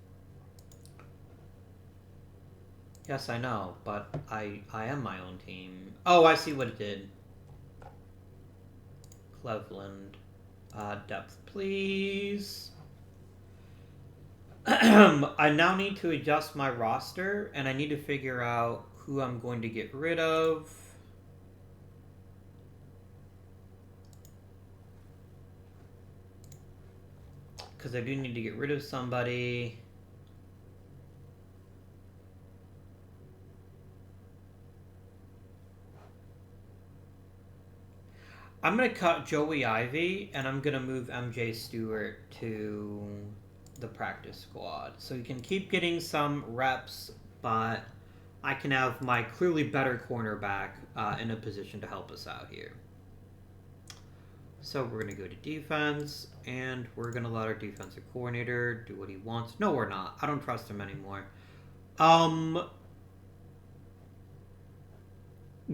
Yes, I know, but I am my own team. Oh, I see what it did. Cleveland. Depth, please. I now need to adjust my roster, and I need to figure out who I'm going to get rid of. Because I do need to get rid of somebody. I'm going to cut Joey Ivy, and I'm going to move MJ Stewart to the practice squad. So you can keep getting some reps, but I can have my clearly better cornerback in a position to help us out here. So we're going to go to defense, and we're going to let our defensive coordinator do what he wants. No, we're not. I don't trust him anymore.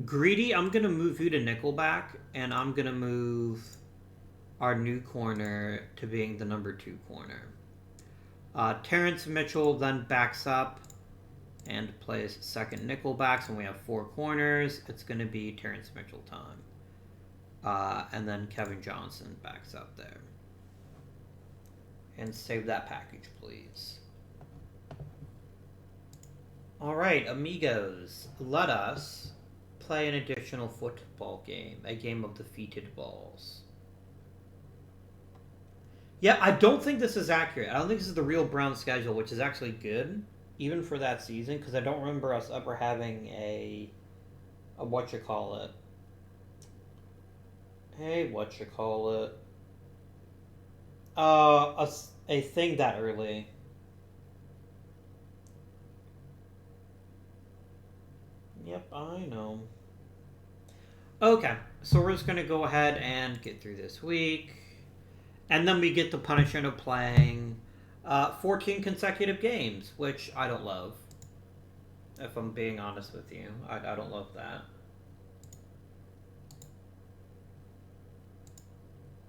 Greedy, I'm going to move you to nickelback, and I'm going to move our new corner to being the number 2 corner. Terrence Mitchell then backs up and plays second nickelbacks, and we have 4 corners. It's going to be Terrence Mitchell time. And then Kevin Johnson backs up there. And save that package, please. Alright, amigos. Let us play an additional football game. A game of defeated balls. Yeah, I don't think this is accurate. I don't think this is the real Browns schedule, which is actually good, even for that season, because I don't remember us ever having a whatchamacallit. Hey, whatchamacallit. A thing that early. Yep, I know. Okay, so we're just going to go ahead and get through this week. And then we get the punishment of playing 14 consecutive games, which I don't love. If I'm being honest with you. I don't love that.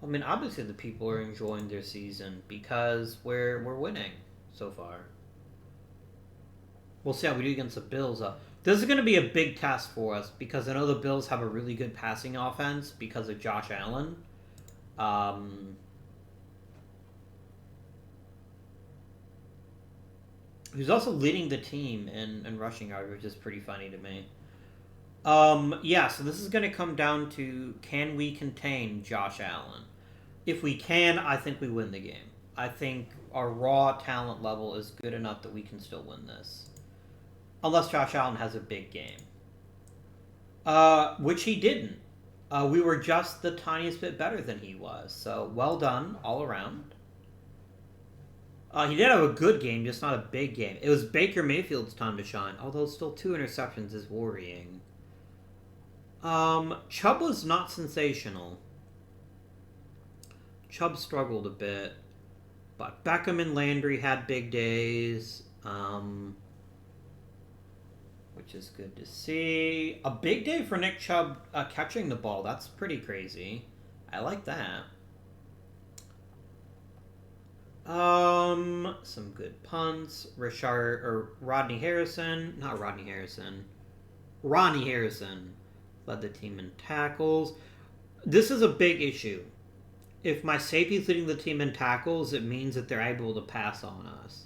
I mean, obviously the people are enjoying their season because we're winning so far. We'll see how we do against the Bills. This is going to be a big test for us because I know the Bills have a really good passing offense because of Josh Allen. Who's also leading the team in rushing yard, which is pretty funny to me. Yeah, so this is going to come down to, can we contain Josh Allen? If we can, I think we win the game. I think our raw talent level is good enough that we can still win this. Unless Josh Allen has a big game. Which he didn't. We were just the tiniest bit better than he was. So, well done all around. He did have a good game, just not a big game. It was Baker Mayfield's time to shine, although still 2 interceptions is worrying. Chubb was not sensational. Chubb struggled a bit. But Beckham and Landry had big days. Which is good to see. A big day for Nick Chubb catching the ball. That's pretty crazy. I like that. Some good punts. Ronnie Harrison led the team in tackles. This is a big issue. If my safety's leading the team in tackles, it means that they're able to pass on us.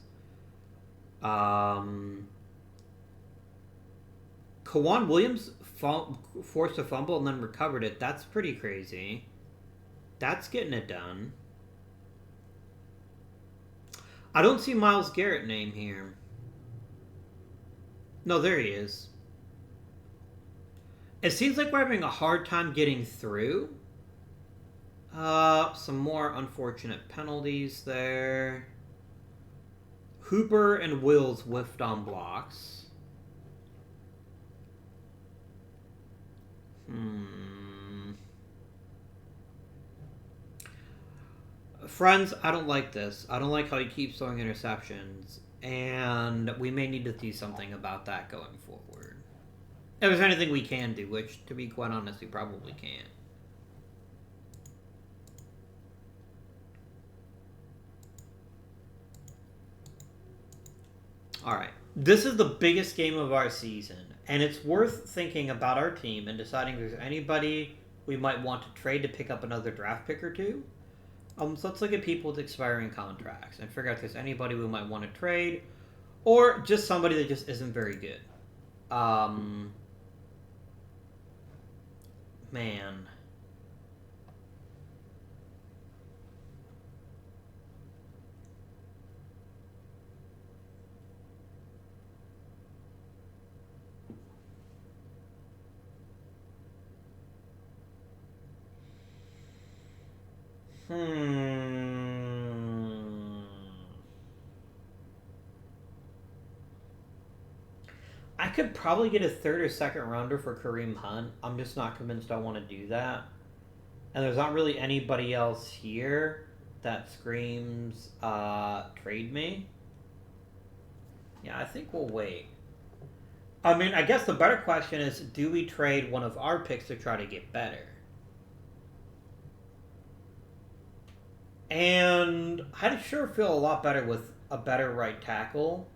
Kawan Williams forced a fumble and then recovered it. That's pretty crazy. That's getting it done. I don't see Myles Garrett name here. No, there he is. It seems like we're having a hard time getting through. Some more unfortunate penalties there. Hooper and Wills whiffed on blocks. Friends, I don't like this. I don't like how he keeps throwing interceptions. And we may need to do something about that going forward. If there's anything we can do, which, to be quite honest, we probably can't. Alright. This is the biggest game of our season. And it's worth thinking about our team and deciding if there's anybody we might want to trade to pick up another draft pick or two. So let's look at people with expiring contracts and figure out if there's anybody we might want to trade or just somebody that just isn't very good. Man. I could probably get a 3rd or 2nd rounder for Kareem Hunt. I'm just not convinced I want to do that. And there's not really anybody else here that screams, trade me. Yeah, I think we'll wait. I mean, I guess the better question is, do we trade one of our picks to try to get better? And I'd sure feel a lot better with a better right tackle.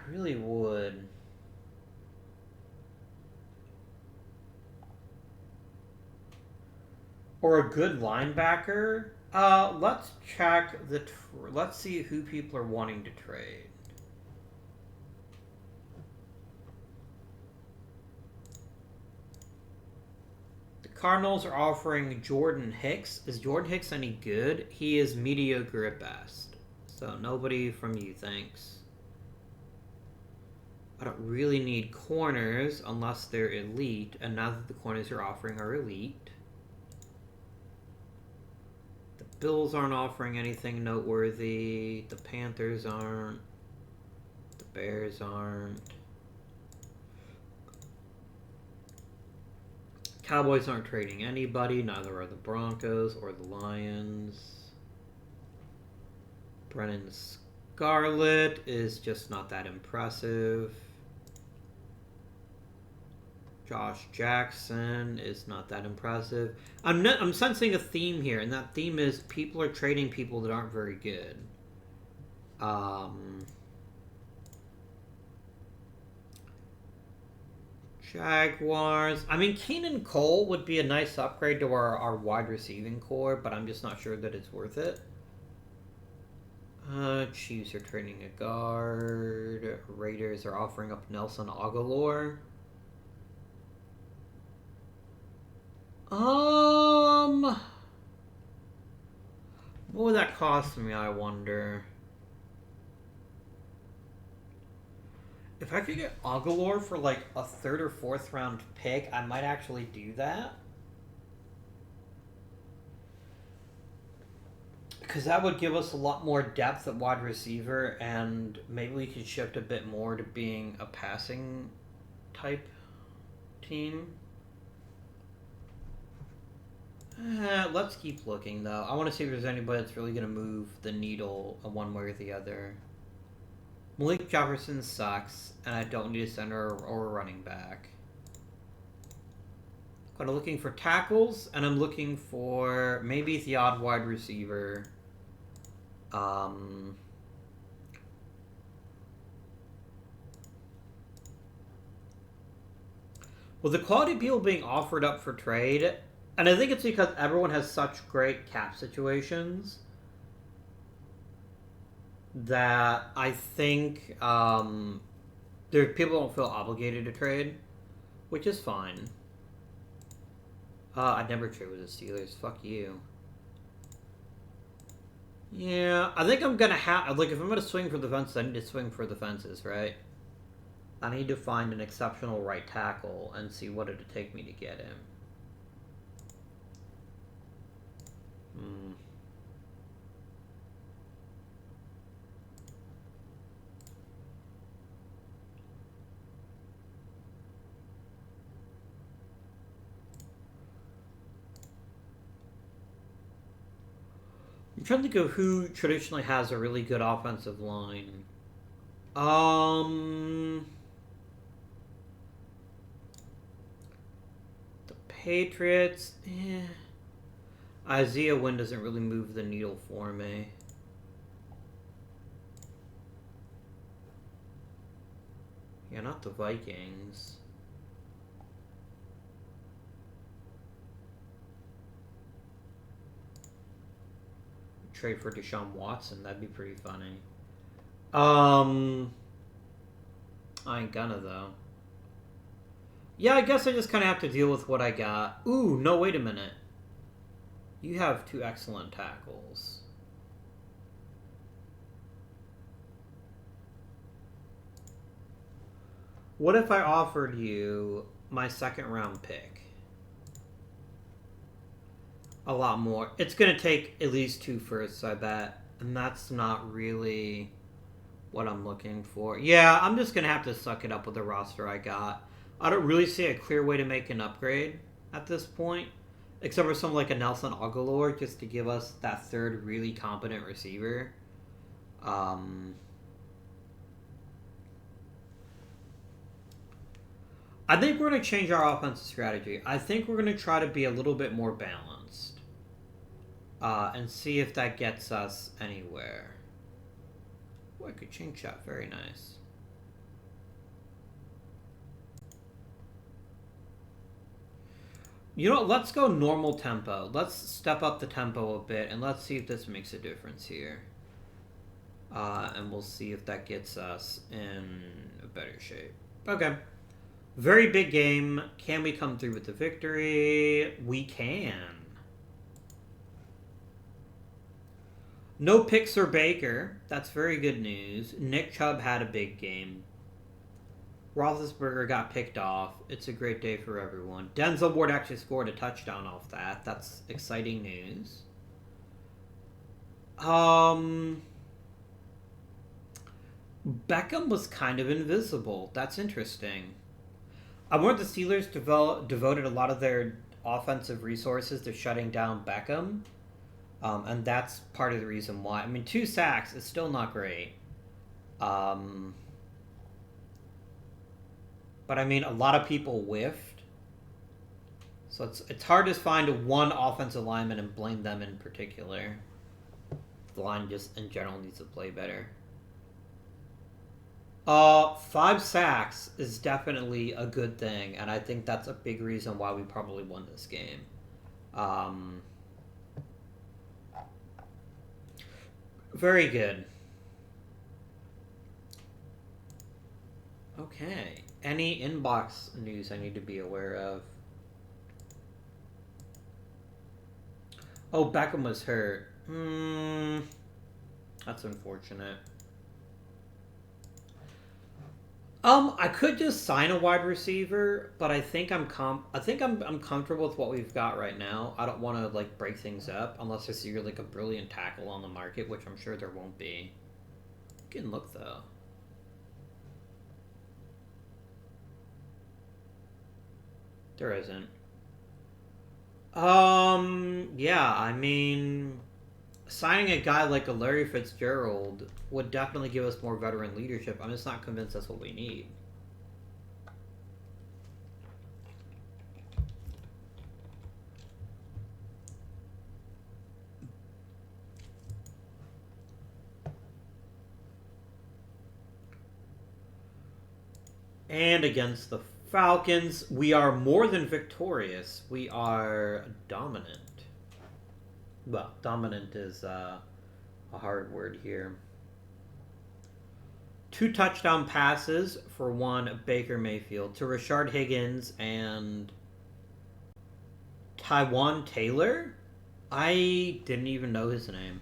really would. Or a good linebacker. Let's check the. Let's see who people are wanting to trade. The Cardinals are offering Jordan Hicks. Is Jordan Hicks any good? He is mediocre at best. So nobody from you, thanks. I don't really need corners unless they're elite, and now that the corners you're offering are elite. The Bills aren't offering anything noteworthy. The Panthers aren't. The Bears aren't. Cowboys aren't trading anybody, neither are the Broncos or the Lions. Brennan Scarlett is just not that impressive. Josh Jackson is not that impressive. I'm sensing a theme here, and that theme is people are trading people that aren't very good. Jaguars. I mean, Keenan Cole would be a nice upgrade to our wide receiving core, but I'm just not sure that it's worth it. Chiefs are trading a guard. Raiders are offering up Nelson Aguilar. What would that cost me, I wonder? If I could get Aguilar for like a 3rd or 4th round pick, I might actually do that. Because that would give us a lot more depth at wide receiver, and maybe we could shift a bit more to being a passing type team. Let's keep looking, though. I want to see if there's anybody that's really going to move the needle one way or the other. Malik Jefferson sucks, and I don't need a center or a running back. But I'm looking for tackles, and I'm looking for maybe the odd wide receiver. Well, the quality of people being offered up for trade, and I think it's because everyone has such great cap situations that I think people don't feel obligated to trade, which is fine. I'd never trade with the Steelers. Fuck you. Yeah, I think I'm gonna have if I'm gonna swing for the fences, I need to swing for the fences, right? I need to find an exceptional right tackle and see what it'd take me to get him. I'm trying to think of who traditionally has a really good offensive line. The Patriots, Isaiah Wynn doesn't really move the needle for me. Yeah, not the Vikings. Trade for Deshaun Watson, that'd be pretty funny. I ain't gonna, though. Yeah, I guess I just kind of have to deal with what I got. Ooh, no, wait a minute. You have 2 excellent tackles. What if I offered you my 2nd round pick? A lot more. It's going to take at least 2 firsts, I bet. And that's not really what I'm looking for. Yeah, I'm just going to have to suck it up with the roster I got. I don't really see a clear way to make an upgrade at this point. Except for something like a Nelson Aguilar, just to give us that 3rd really competent receiver. I think we're going to change our offensive strategy. I think we're going to try to be a little bit more balanced. And see if that gets us anywhere. Oh, I could change that. Very nice. You know, let's go normal tempo. Let's step up the tempo a bit, and let's see if this makes a difference here. And we'll see if that gets us in a better shape. Okay. Very big game. Can we come through with the victory? We can. No picks or Baker. That's very good news. Nick Chubb had a big game. Roethlisberger got picked off. It's a great day for everyone. Denzel Ward actually scored a touchdown off that. That's exciting news. Beckham was kind of invisible. That's interesting. I wonder the Steelers devoted a lot of their offensive resources to shutting down Beckham. And that's part of the reason why. I mean, 2 sacks is still not great. But I mean, a lot of people whiffed. So it's hard to find one offensive lineman and blame them in particular. The line just in general needs to play better. 5 sacks is definitely a good thing, and I think that's a big reason why we probably won this game. Very good. Okay. Any inbox news I need to be aware of? Oh, Beckham was hurt. That's unfortunate. I could just sign a wide receiver, but I think I'm comfortable with what we've got right now. I don't want to like break things up unless I see like a brilliant tackle on the market, which I'm sure there won't be. You can look though. There isn't. Yeah, I mean, signing a guy like a Larry Fitzgerald would definitely give us more veteran leadership. I'm just not convinced that's what we need. And against the Falcons, we are more than victorious. We are dominant. Well, dominant is a hard word here. 2 touchdown passes for one Baker Mayfield to Rashard Higgins and Taiwan Taylor. I didn't even know his name.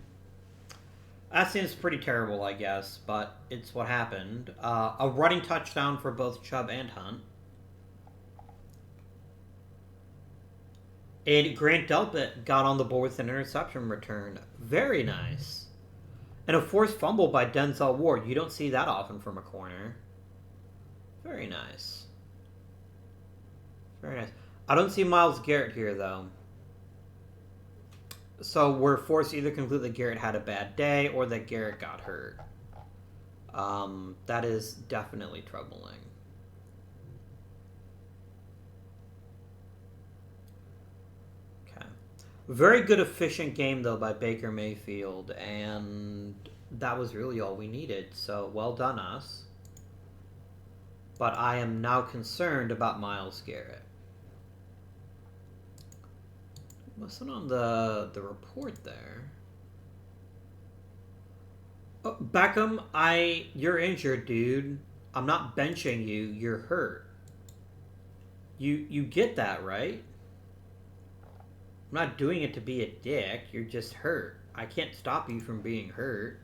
That seems pretty terrible, I guess, but it's what happened. A running touchdown for both Chubb and Hunt. And Grant Delpit got on the board with an interception return. Very nice. And a forced fumble by Denzel Ward. You don't see that often from a corner. Very nice. Very nice. I don't see Myles Garrett here, though. So we're forced to either conclude that Garrett had a bad day or that Garrett got hurt. That is definitely troubling. Okay. Very good, efficient game, though, by Baker Mayfield. And that was really all we needed. So well done, us. But I am now concerned about Myles Garrett. Wasn't on the report there. Oh, Beckham, you're injured, dude. I'm not benching you. You're hurt. You get that, right? I'm not doing it to be a dick. You're just hurt. I can't stop you from being hurt.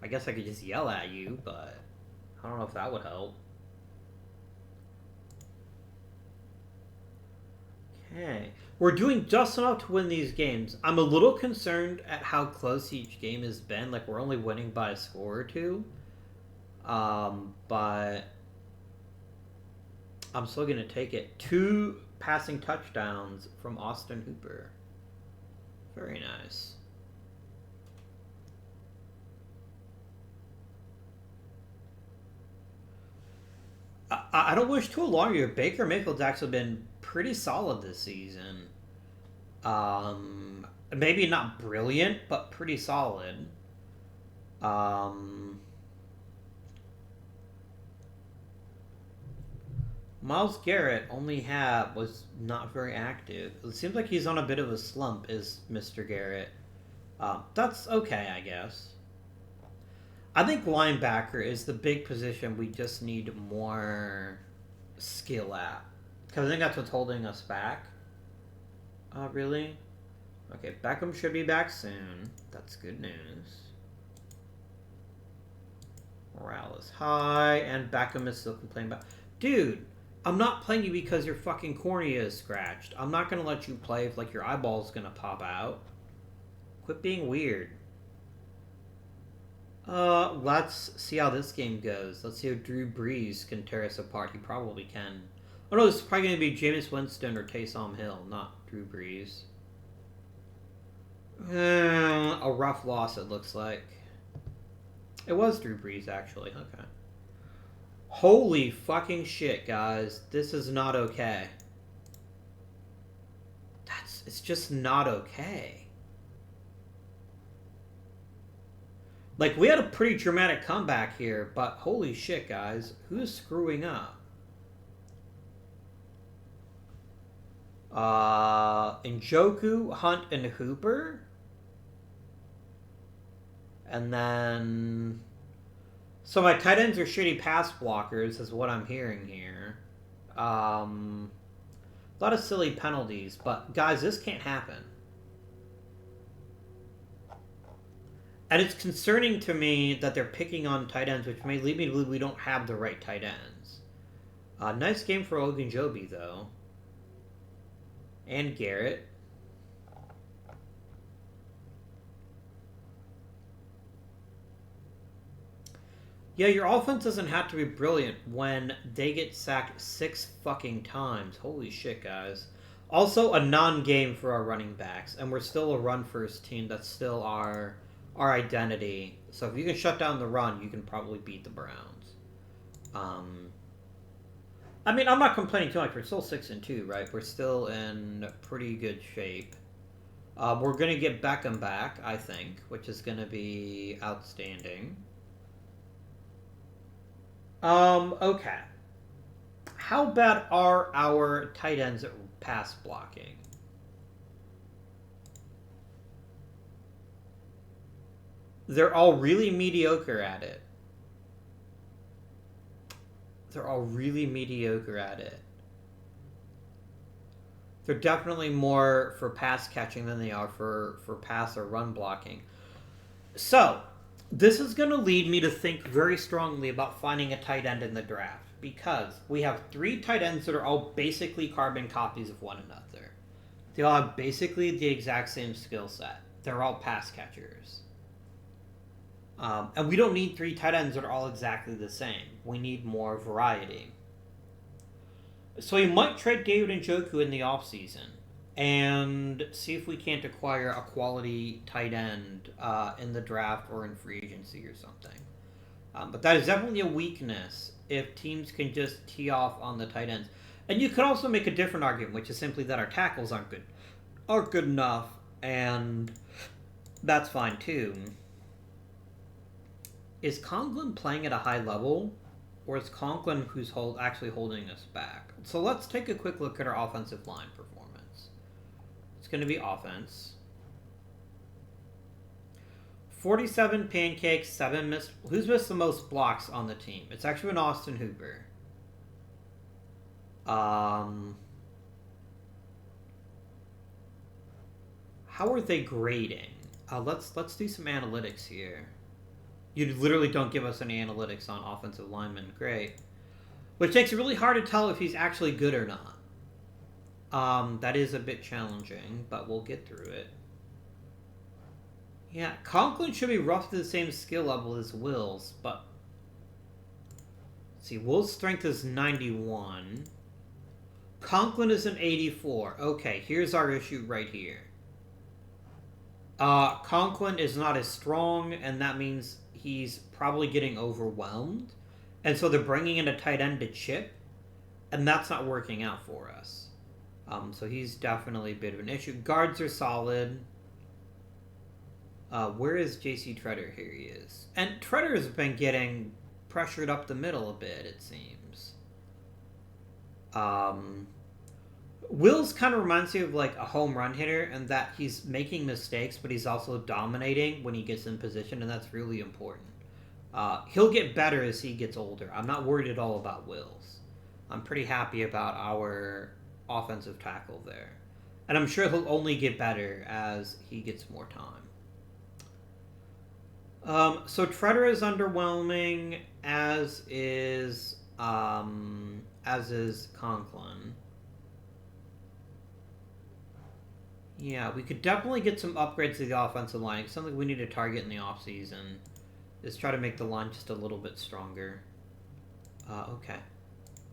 I guess I could just yell at you, but I don't know if that would help. Okay. We're doing just enough to win these games. I'm a little concerned at how close each game has been. Like, we're only winning by a score or 2. But I'm still going to take it. 2 passing touchdowns from Austin Hooper. Very nice. I don't wish to alarm you. Baker Mayfield's actually been pretty solid this season. Maybe not brilliant, but pretty solid. Myles Garrett was not very active. It seems like he's on a bit of a slump, is Mr. Garrett. That's okay, I guess. I think linebacker is the big position we just need more skill at. Because I think that's what's holding us back. Really? Okay, Beckham should be back soon. That's good news. Morale is high, and Beckham is still complaining about... Dude, I'm not playing you because your fucking cornea is scratched. I'm not going to let you play if, like, your eyeball's going to pop out. Quit being weird. Let's see how this game goes. Let's see if Drew Brees can tear us apart. He probably can. Oh no, this is probably going to be Jameis Winston or Taysom Hill, not Drew Brees. A rough loss, it looks like. It was Drew Brees, actually. Okay. Holy fucking shit, guys. This is not okay. It's just not okay. Like, we had a pretty dramatic comeback here, but holy shit, guys. Who's screwing up? Njoku, Hunt, and Hooper? And then... So my tight ends are shitty pass blockers, is what I'm hearing here. A lot of silly penalties, but guys, this can't happen. And it's concerning to me that they're picking on tight ends, which may lead me to believe we don't have the right tight ends. Nice game for Ogunjobi, though. And Garrett. Yeah, your offense doesn't have to be brilliant when they get sacked 6 fucking times. Holy shit, guys. Also, a non-game for our running backs, and we're still a run-first team. That's still our identity. So if you can shut down the run, you can probably beat the Browns. I mean, I'm not complaining too much. We're still 6-2, right? We're still in pretty good shape. We're going to get Beckham back, I think, which is going to be outstanding. Okay. How bad are our tight ends at pass blocking? They're all really mediocre at it. They're all really mediocre at it. They're definitely more for pass catching than they are for pass or run blocking. So, this is going to lead me to think very strongly about finding a tight end in the draft, because we have 3 tight ends that are all basically carbon copies of one another. They all have basically the exact same skill set. They're all pass catchers. And we don't need 3 tight ends that are all exactly the same. We need more variety. So we might trade David Njoku in the offseason and see if we can't acquire a quality tight end in the draft or in free agency or something. But that is definitely a weakness if teams can just tee off on the tight ends. And you could also make a different argument, which is simply that our tackles aren't good enough, and that's fine too. Is Conklin playing at a high level, or is Conklin who's actually holding us back? So let's take a quick look at our offensive line performance. It's going to be offense. 47 pancakes, 7 missed. Who's missed the most blocks on the team? It's actually been Austin Hooper. How are they grading? Let's do some analytics here. You literally don't give us any analytics on offensive linemen. Great. Which makes it really hard to tell if he's actually good or not. That is a bit challenging, but we'll get through it. Yeah, Conklin should be roughly the same skill level as Will's, but... Let's see, Will's strength is 91. Conklin is an 84. Okay, here's our issue right here. Conklin is not as strong, and that means he's probably getting overwhelmed. And so they're bringing in a tight end to chip, and that's not working out for us. So he's definitely a bit of an issue. Guards are solid. Where is J.C. Treader? Here he is. And Treader's been getting pressured up the middle a bit, it seems. Wills kind of reminds me of like a home run hitter, and that he's making mistakes, but he's also dominating when he gets in position, and that's really important. He'll get better as he gets older. I'm not worried at all about Wills. I'm pretty happy about our offensive tackle there. And I'm sure he'll only get better as he gets more time. So Treader is underwhelming, as is Conklin. Yeah, we could definitely get some upgrades to the offensive line. Something we need to target in the offseason is try to make the line just a little bit stronger. Okay.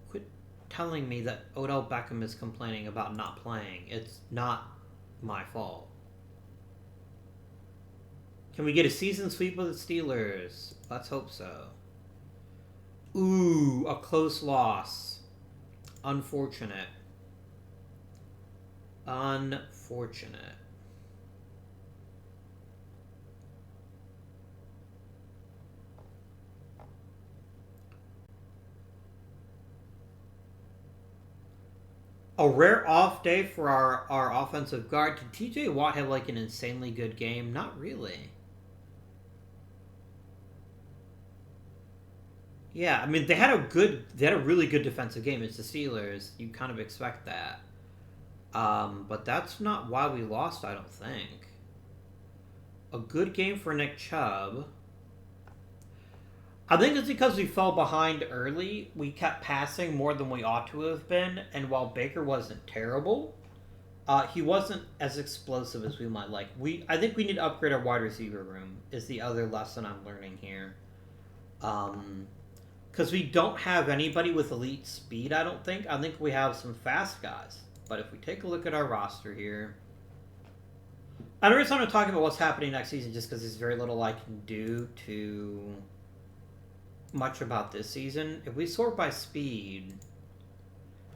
Quit telling me that Odell Beckham is complaining about not playing. It's not my fault. Can we get a season sweep with the Steelers? Let's hope so. Ooh, a close loss. Unfortunate. Unfortunate. A rare off day for our offensive guard. Did TJ Watt have like an insanely good game? Not really. Yeah, I mean they had a really good defensive game. It's the Steelers. You kind of expect that. But that's not why we lost, I don't think. A good game for Nick Chubb. I think it's because we fell behind early. We kept passing more than we ought to have been, and while Baker wasn't terrible, he wasn't as explosive as we might like. I think we need to upgrade our wide receiver room, is the other lesson I'm learning here. Because we don't have anybody with elite speed, I don't think. I think we have some fast guys. But if we take a look at our roster here, I don't really want to talk about what's happening next season just because there's very little I can do to much about this season. If we sort by speed,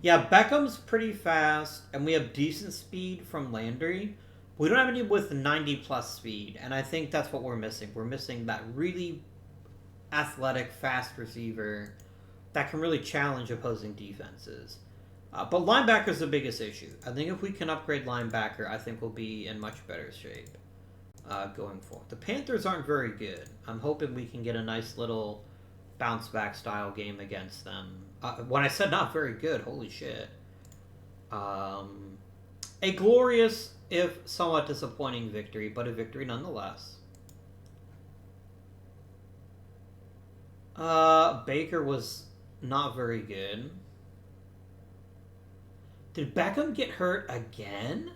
yeah, Beckham's pretty fast, and we have decent speed from Landry. We don't have any with 90 plus speed, and I think that's what we're missing. We're missing that really athletic, fast receiver that can really challenge opposing defenses. But linebacker's the biggest issue. I think if we can upgrade linebacker, I think we'll be in much better shape going forward. The Panthers aren't very good. I'm hoping we can get a nice little bounce back style game against them. When I said not very good, holy shit. A glorious, if somewhat disappointing victory, but a victory nonetheless. Baker was not very good. Did Beckham get hurt again?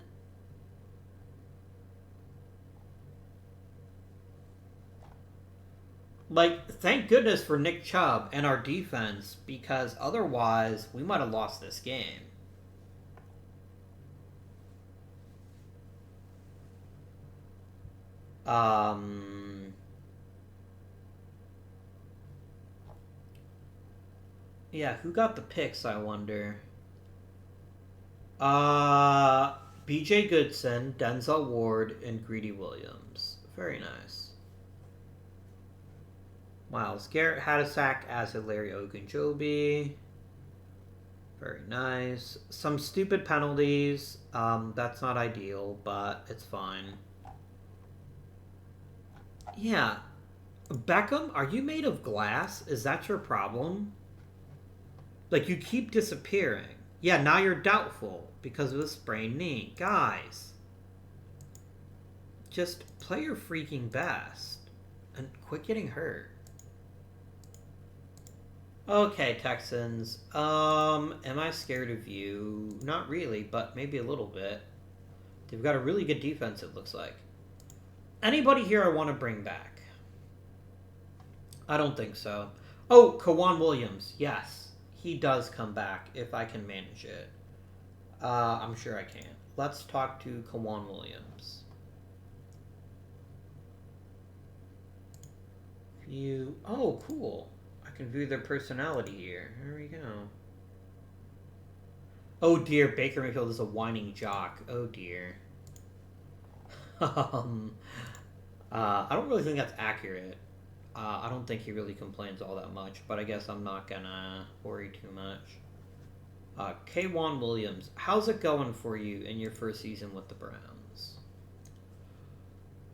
Like, thank goodness for Nick Chubb and our defense, because otherwise we might have lost this game. Yeah, who got the picks, I wonder? B.J. Goodson, Denzel Ward, and Greedy Williams. Very nice. Myles Garrett had a sack, as did Larry Ogunjobi. Very nice. Some stupid penalties. That's not ideal, but it's fine. Yeah. Beckham, are you made of glass? Is that your problem? Like, you keep disappearing. Yeah, now you're doubtful because of a sprained knee. Guys, just play your freaking best and quit getting hurt. Okay, Texans. Am I scared of you? Not really, but maybe a little bit. They've got a really good defense, it looks like. Anybody here I want to bring back? I don't think so. Oh, Kawan Williams. Yes. He does come back if I can manage it. I'm sure I can. Let's talk to Kawan Williams. View. Oh, cool. I can view their personality here. There we go. Oh dear, Baker Mayfield is a whining jock. Oh dear. I don't really think that's accurate. I don't think he really complains all that much, but I guess I'm not gonna worry too much. Kawan Williams, how's it going for you in your first season with the Browns?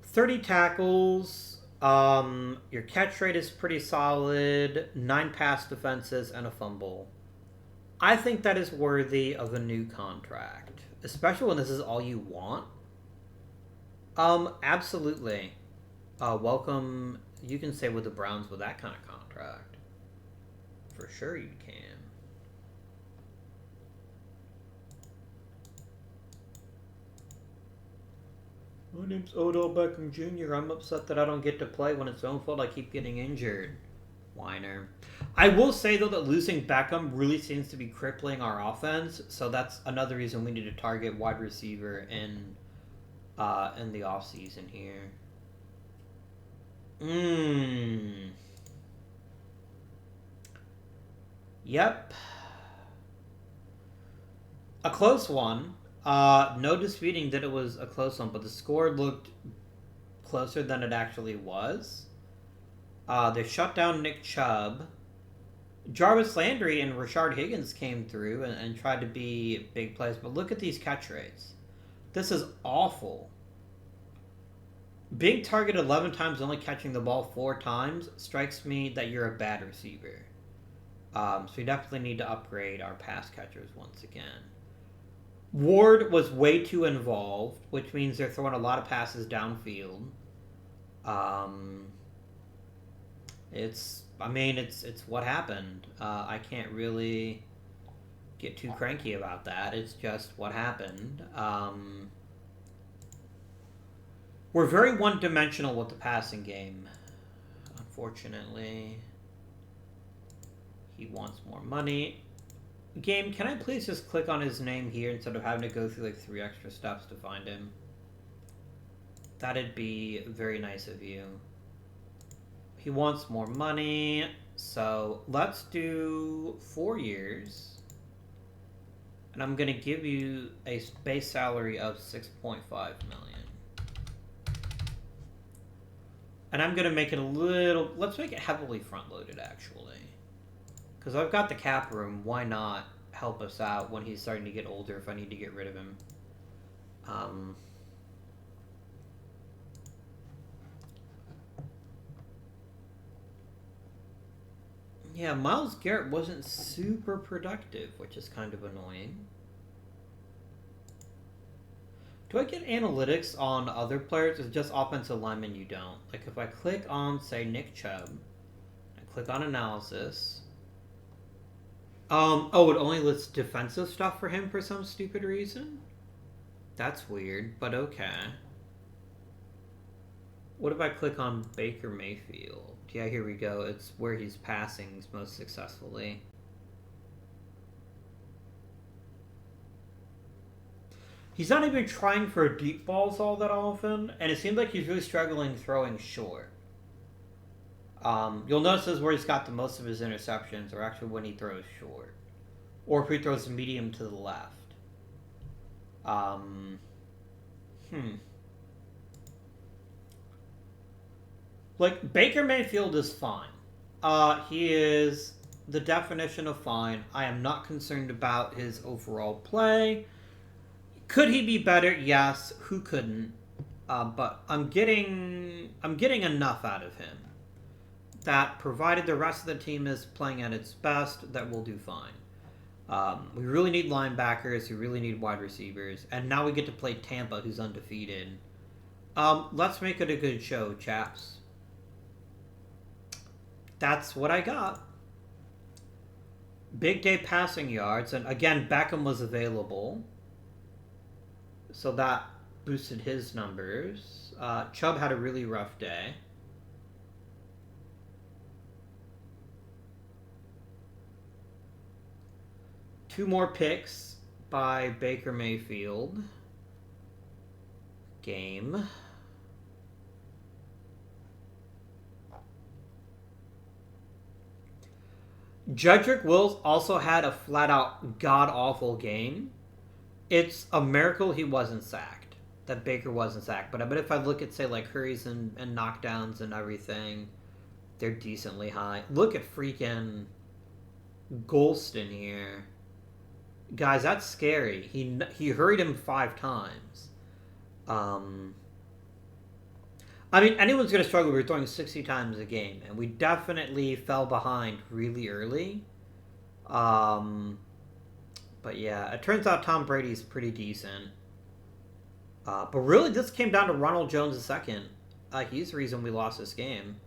30 tackles. Your catch rate is pretty solid. 9 pass defenses and a fumble. I think that is worthy of a new contract, especially when this is all you want. Absolutely. Welcome. You can stay with the Browns with that kind of contract. For sure you can. My name's Odell Beckham Jr. I'm upset that I don't get to play when it's own fault I keep getting injured. Whiner. I will say, though, that losing Beckham really seems to be crippling our offense, so that's another reason we need to target wide receiver in the offseason here. Yep. A close one. No disputing that it was a close one, but the score looked closer than it actually was. They shut down Nick Chubb. Jarvis Landry and Rashard Higgins came through and tried to be big plays, but look at these catch rates. This is awful. Being targeted 11 times, only catching the ball 4 times, strikes me that you're a bad receiver. So we definitely need to upgrade our pass catchers once again. Ward was way too involved, which means they're throwing a lot of passes downfield. It's what happened. I can't really get too cranky about that. It's just what happened. We're very one-dimensional with the passing game, unfortunately. He wants more money. Game, can I please just click on his name here instead of having to go through like 3 extra steps to find him? That'd be very nice of you. He wants more money, so let's do 4 years. And I'm going to give you a base salary of $6.5 million. And I'm going to make it a little... Let's make it heavily front-loaded, actually. Because I've got the cap room. Why not help us out when he's starting to get older if I need to get rid of him? Yeah, Myles Garrett wasn't super productive, which is kind of annoying. Do I get analytics on other players? It's just offensive linemen you don't. Like if I click on, say, Nick Chubb, I click on analysis. Oh, it only lists defensive stuff for him for some stupid reason? That's weird, but okay. What if I click on Baker Mayfield? Yeah, here we go. It's where he's passing most successfully. He's not even trying for deep balls all that often, and it seems like he's really struggling throwing short. You'll notice where he's got the most of his interceptions are actually when he throws short. Or if he throws medium to the left. Like, Baker Mayfield is fine. He is the definition of fine. I am not concerned about his overall play. Could he be better? Yes. Who couldn't? But I'm getting enough out of him that, provided the rest of the team is playing at its best, that we'll do fine. We really need linebackers. We really need wide receivers. And now we get to play Tampa, who's undefeated. Let's make it a good show, chaps. That's what I got. Big day passing yards. And again, Beckham was available. So that boosted his numbers. Chubb had a really rough day. Two more picks by Baker Mayfield. Game. Jedrick Wills also had a flat-out god-awful game. It's a miracle he wasn't sacked. That Baker wasn't sacked. But I bet if I look at, say, like hurries and knockdowns and everything, they're decently high. Look at freaking Golston here. Guys, that's scary. He hurried him 5 times. Um, I mean, anyone's going to struggle. We're throwing 60 times a game, and we definitely fell behind really early. Um, but yeah, it turns out Tom Brady's pretty decent. But really, this came down to Ronald Jones II. He's the reason we lost this game.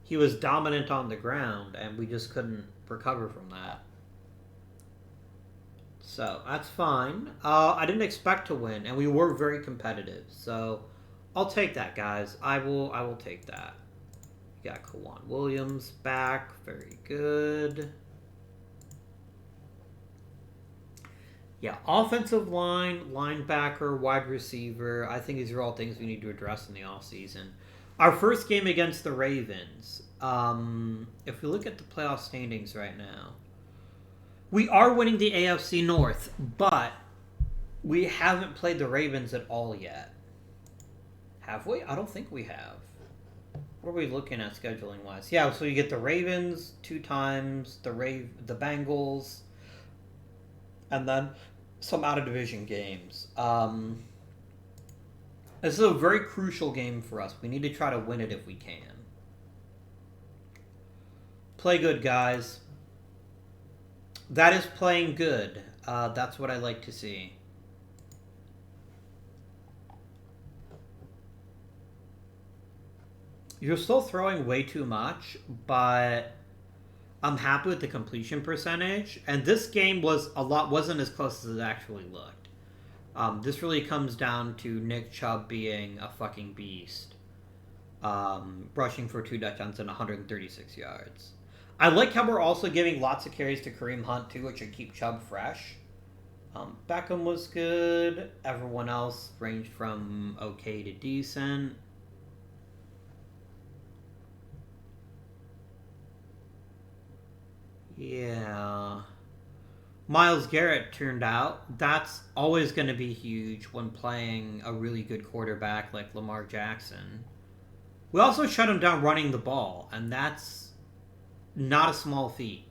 He was dominant on the ground, and we just couldn't recover from that. So that's fine. I didn't expect to win, and we were very competitive. So I'll take that, guys. I will take that. We got Kawan Williams back. Very good. Yeah, offensive line, linebacker, wide receiver. I think these are all things we need to address in the offseason. Our first game against the Ravens. If we look at the playoff standings right now, we are winning the AFC North, but we haven't played the Ravens at all yet. Have we? I don't think we have. What are we looking at scheduling wise? Yeah, so you get the Ravens 2 times, the Bengals, and then some out of division games. This is a very crucial game for us. We need to try to win it if we can. Play good, guys. That is playing good. That's what I like to see. You're still throwing way too much, but I'm happy with the completion percentage. And this game wasn't as close as it actually looked. This really comes down to Nick Chubb being a fucking beast. Rushing for 2 touchdowns and 136 yards. I like how we're also giving lots of carries to Kareem Hunt, too, which should keep Chubb fresh. Beckham was good. Everyone else ranged from okay to decent. Yeah. Myles Garrett turned out. That's always going to be huge when playing a really good quarterback like Lamar Jackson. We also shut him down running the ball, and that's not a small feat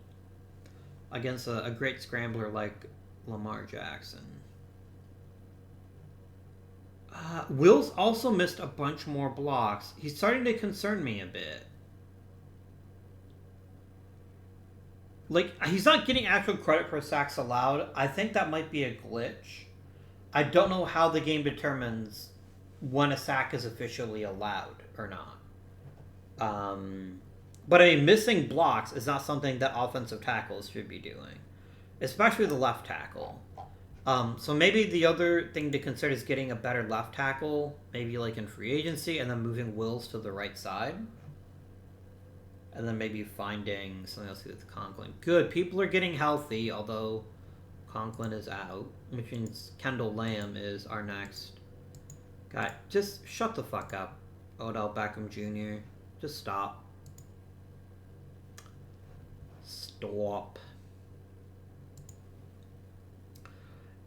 against a great scrambler like Lamar Jackson. Will's also missed a bunch more blocks. He's starting to concern me a bit. Like, he's not getting actual credit for sacks allowed. I think that might be a glitch. I don't know how the game determines when a sack is officially allowed or not. But I mean, missing blocks is not something that offensive tackles should be doing, especially the left tackle. So maybe the other thing to consider is getting a better left tackle, maybe like in free agency, and then moving Wills to the right side. And then maybe finding something else with Conklin. Good, people are getting healthy, although Conklin is out, which means Kendall Lamb is our next guy. Just shut the fuck up, Odell Beckham Jr. Just stop. Stop.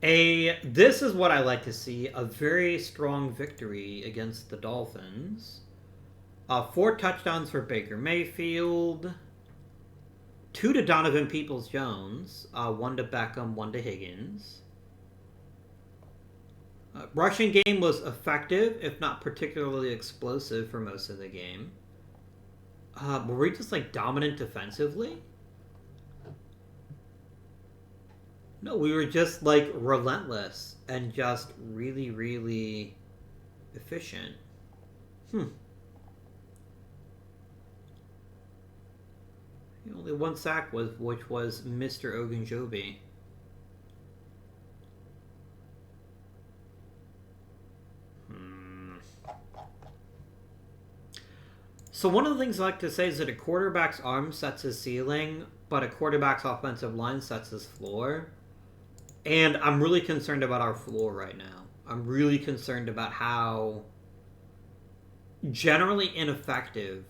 This is what I like to see, a very strong victory against the Dolphins. 4 touchdowns for Baker Mayfield. 2 to Donovan Peoples-Jones. 1 to Beckham, 1 to Higgins. Rushing game was effective, if not particularly explosive for most of the game. Were we just like dominant defensively? No, we were just like relentless and just really, really efficient. Only 1 sack which was Mr. Ogunjobi. So one of the things I like to say is that a quarterback's arm sets his ceiling, but a quarterback's offensive line sets his floor. And I'm really concerned about our floor right now. I'm really concerned about how generally ineffective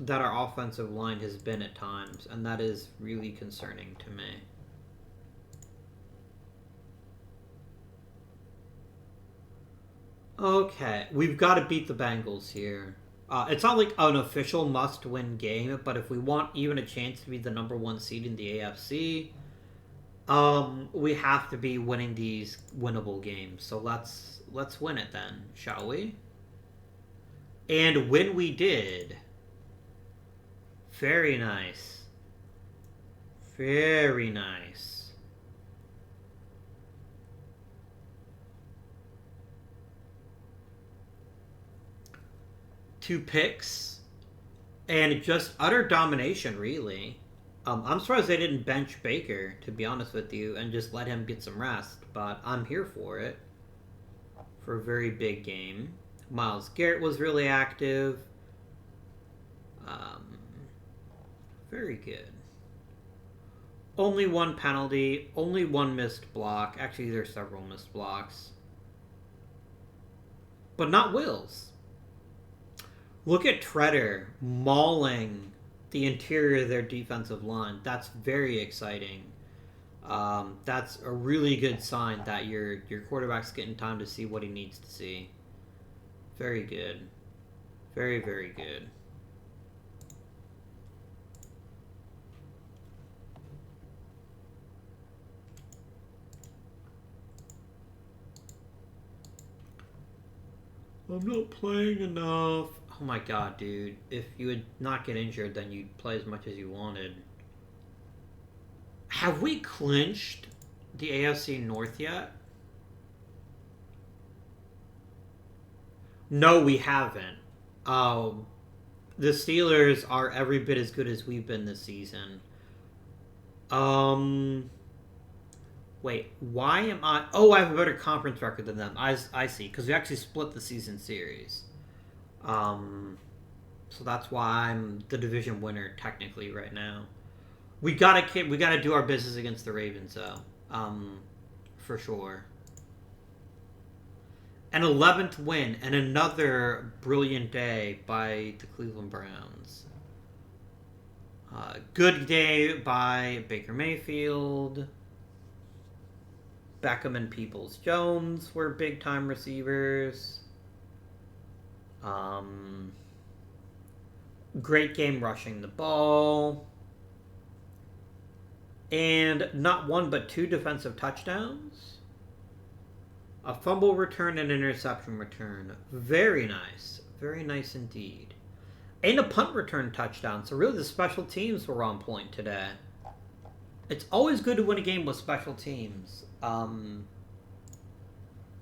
that our offensive line has been at times, and that is really concerning to me. Okay, we've got to beat the Bengals here. It's not like an official must-win game, but if we want even a chance to be the number one seed in the AFC, we have to be winning these winnable games. So let's win it then, shall we? And when we did, very nice, very nice. Two picks, and just utter domination, really. I'm surprised they didn't bench Baker, to be honest with you, and just let him get some rest, but I'm here for it. For a very big game. Myles Garrett was really active. Very good. Only one penalty, only one missed block. Actually, there's several missed blocks. But not Wills. Look at Treader mauling the interior of their defensive line. That's very exciting. That's a really good sign that your quarterback's getting time to see what he needs to see. Very good. Very, very good. I'm not playing enough. Oh my god, dude. If you would not get injured, then you'd play as much as you wanted. Have we clinched the AFC North yet? No, we haven't. The Steelers are every bit as good as we've been this season. Wait, why am I... Oh, I have a better conference record than them. I see, because we actually split the season series. So that's why I'm the division winner, technically, right now. We gotta do our business against the Ravens, though. For sure. An 11th win and another brilliant day by the Cleveland Browns. Good day by Baker Mayfield. Beckham and Peoples-Jones were big-time receivers. Great game rushing the ball. And not one but two defensive touchdowns. A fumble return and interception return. Very nice. Very nice indeed. And a punt return touchdown. So really the special teams were on point today. It's always good to win a game with special teams.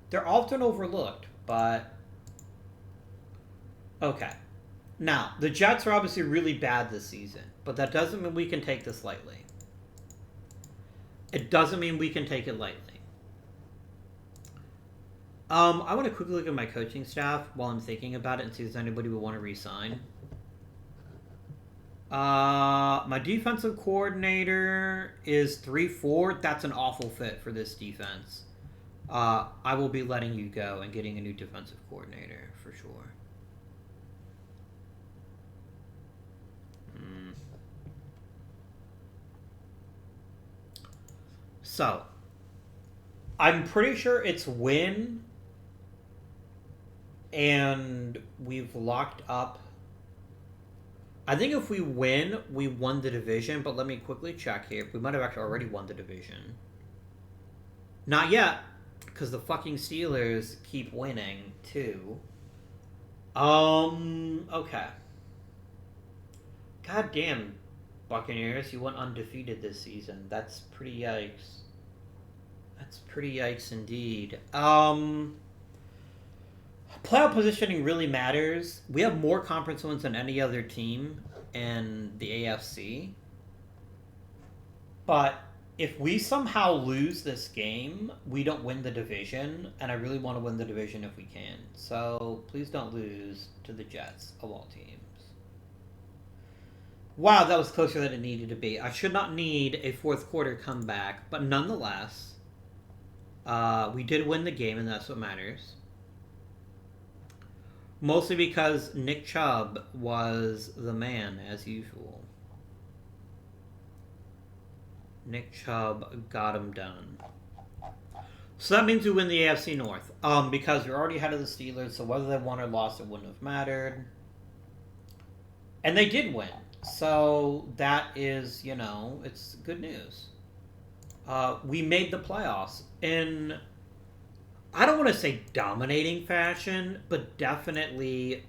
They're often overlooked, but... Okay. Now, the Jets are obviously really bad this season, but that doesn't mean we can take this lightly. It doesn't mean we can take it lightly. I want to quickly look at my coaching staff while I'm thinking about it and see if there's anybody we want to re-sign. My defensive coordinator is 3-4. That's an awful fit for this defense. I will be letting you go and getting a new defensive coordinator for sure. So, I'm pretty sure it's win, and we've locked up. I think if we win, we won the division, but let me quickly check here. We might have actually already won the division. Not yet, because the fucking Steelers keep winning, too. Okay. God damn, Buccaneers, you went undefeated this season. That's pretty yikes. That's pretty yikes indeed. Playoff positioning really matters. We have more conference wins than any other team in the AFC. But if we somehow lose this game, we don't win the division, and I really want to win the division if we can. So please don't lose to the Jets, of all teams. Wow, that was closer than it needed to be. I should not need a fourth quarter comeback, but nonetheless, we did win the game, and that's what matters. Mostly because Nick Chubb was the man, as usual. Nick Chubb got him done. So that means we win the AFC North. Because we're already ahead of the Steelers, so whether they won or lost, it wouldn't have mattered. And they did win. So that is, it's good news. We made the playoffs in, I don't want to say dominating fashion, but definitely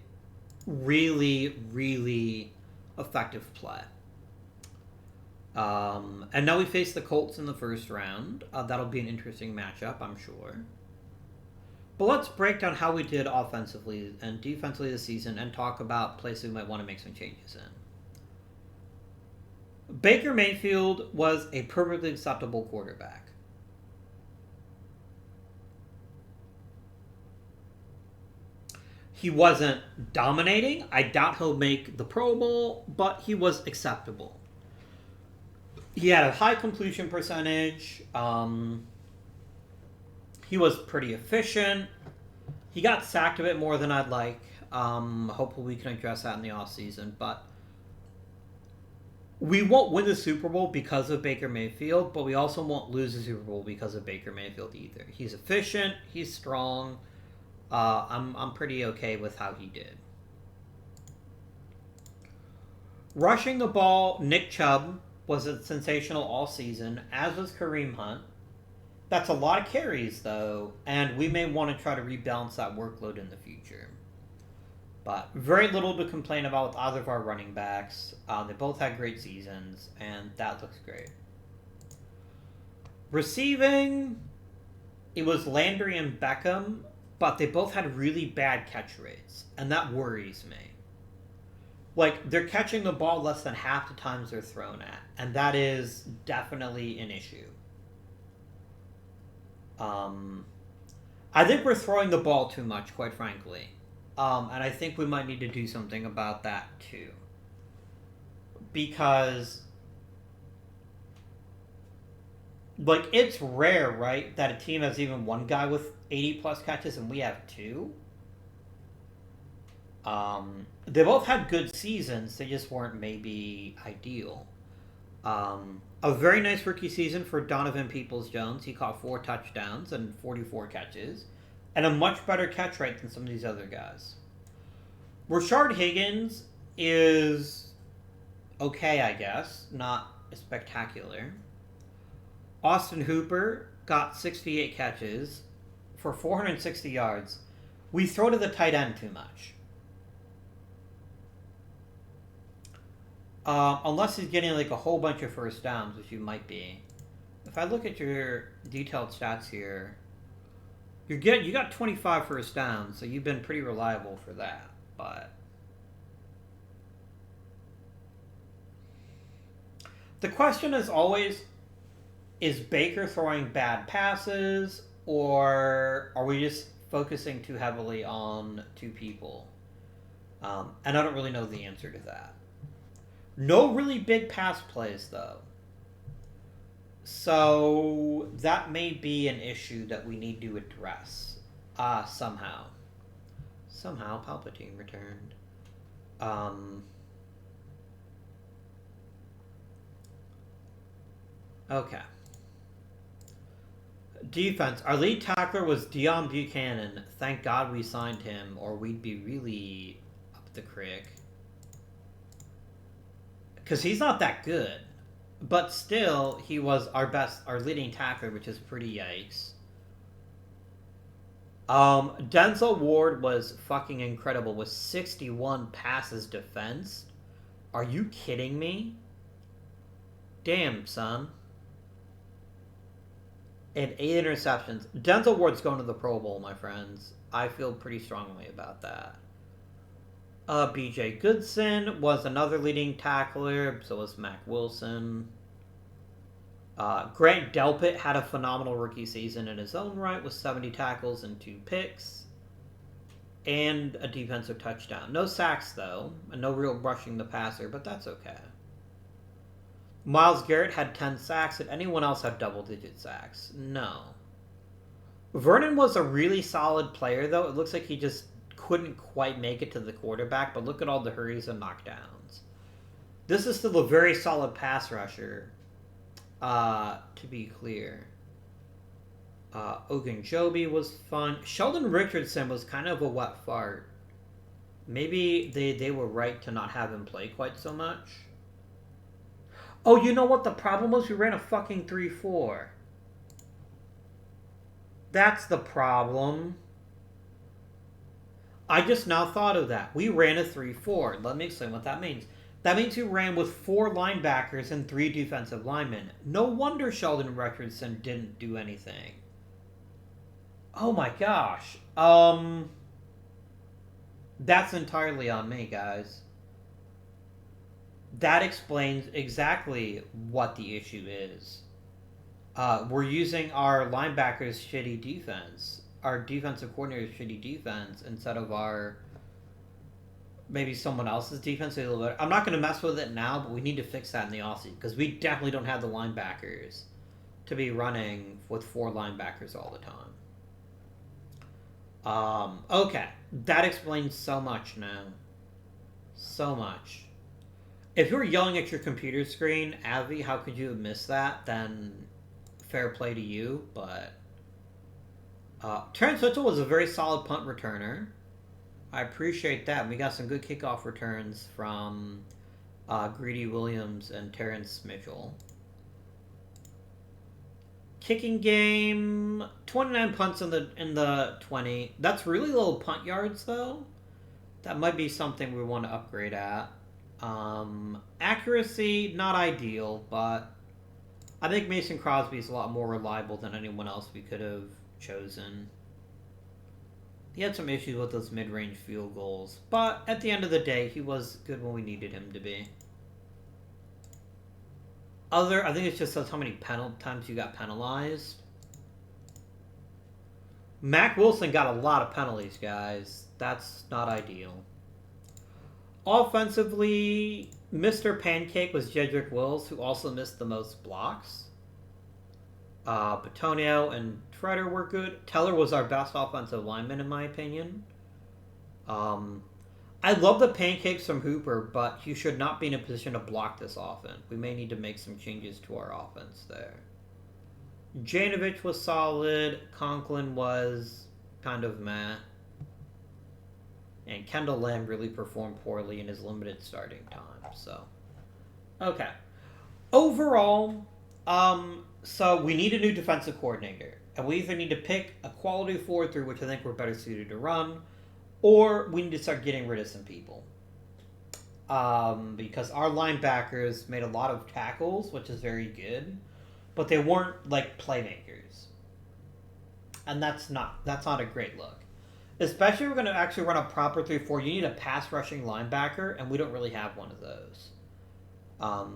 really, really effective play. And now we face the Colts in the first round. That'll be an interesting matchup, I'm sure. But let's break down how we did offensively and defensively this season and talk about places we might want to make some changes in. Baker Mayfield was a perfectly acceptable quarterback. He wasn't dominating. I doubt he'll make the Pro Bowl, but he was acceptable. He had a high completion percentage. He was pretty efficient. He got sacked a bit more than I'd like. Hopefully we can address that in the offseason. But we won't win the Super Bowl because of Baker Mayfield, but we also won't lose the Super Bowl because of Baker Mayfield either. He's efficient. He's strong. I'm pretty okay with how he did. Rushing the ball, Nick Chubb was sensational all season, as was Kareem Hunt. That's a lot of carries, though, and we may want to try to rebalance that workload in the future. But very little to complain about with either of our running backs. They both had great seasons, and that looks great. Receiving, it was Landry and Beckham, but they both had really bad catch rates, and that worries me. Like, they're catching the ball less than half the times they're thrown at, and that is definitely an issue. I think we're throwing the ball too much, quite frankly. And I think we might need to do something about that, too. Because, like, it's rare, right, that a team has even one guy with 80-plus catches and we have two. They both had good seasons. They just weren't maybe ideal. A very nice rookie season for Donovan Peoples-Jones. He caught 4 touchdowns and 44 catches. And a much better catch rate than some of these other guys. Rashard Higgins is okay, I guess. Not spectacular. Austin Hooper got 68 catches for 460 yards. We throw to the tight end too much. Unless he's getting like a whole bunch of first downs, which you might be. If I look at your detailed stats here, you got 25 first downs, so you've been pretty reliable for that. But the question is always, is Baker throwing bad passes, or are we just focusing too heavily on 2 people? And I don't really know the answer to that. No really big pass plays, though. So that may be an issue that we need to address somehow. Somehow Palpatine returned. Okay. Defense. Our lead tackler was Deion Buchanan. Thank God we signed him, or we'd be really up the creek. Because he's not that good. But still, he was our leading tackler, which is pretty yikes. Denzel Ward was fucking incredible with 61 passes defense. Are you kidding me? Damn, son. And 8 interceptions. Denzel Ward's going to the Pro Bowl, my friends. I feel pretty strongly about that. B.J. Goodson was another leading tackler. So was Mac Wilson. Grant Delpit had a phenomenal rookie season in his own right with 70 tackles and 2 picks. And a defensive touchdown. No sacks, though. And no real rushing the passer, but that's okay. Myles Garrett had 10 sacks. Did anyone else have double-digit sacks? No. Vernon was a really solid player, though. It looks like he just couldn't quite make it to the quarterback, but look at all the hurries and knockdowns. This is still a very solid pass rusher, to be clear. Ogunjobi was fun. Sheldon Richardson was kind of a wet fart. Maybe they were right to not have him play quite so much. Oh, you know what the problem was? We ran a fucking 3-4. That's the problem. I just now thought of that. We ran a 3-4. Let me explain what that means. That means we ran with 4 linebackers and 3 defensive linemen. No wonder Sheldon Richardson didn't do anything. Oh my gosh. That's entirely on me, guys. That explains exactly what the issue is. We're using our linebackers' shitty defense, our defensive coordinator's shitty defense, instead of our maybe someone else's defense. A little bit. I'm not going to mess with it now, but we need to fix that in the offseason because we definitely don't have the linebackers to be running with 4 linebackers all the time. Okay, that explains so much now. So much. If you were yelling at your computer screen, Avi, how could you have missed that? Then fair play to you, but Terrence Mitchell was a very solid punt returner. I appreciate that. We got some good kickoff returns from Greedy Williams and Terrence Mitchell. Kicking game, 29 punts in the 20. That's really low punt yards, though. That might be something we want to upgrade at. Accuracy, not ideal, but I think Mason Crosby is a lot more reliable than anyone else we could have chosen. He had some issues with those mid-range field goals, but at the end of the day, he was good when we needed him to be. I think it's just how many times you got penalized. Mac Wilson got a lot of penalties, guys. That's not ideal. Offensively, Mr. Pancake was Jedrick Wills, who also missed the most blocks. Petonio and Treader were good. Teller was our best offensive lineman, in my opinion. I love the pancakes from Hooper, but he should not be in a position to block this often. We may need to make some changes to our offense there. Janovich was solid. Conklin was kind of meh. And Kendall Lamb really performed poorly in his limited starting time. So, okay. Overall, so we need a new defensive coordinator. And we either need to pick a quality 4-3, which I think we're better suited to run, or we need to start getting rid of some people. Because our linebackers made a lot of tackles, which is very good, but they weren't like playmakers. And that's not a great look. Especially if we're going to actually run a proper 3-4, you need a pass rushing linebacker, and we don't really have one of those. Do I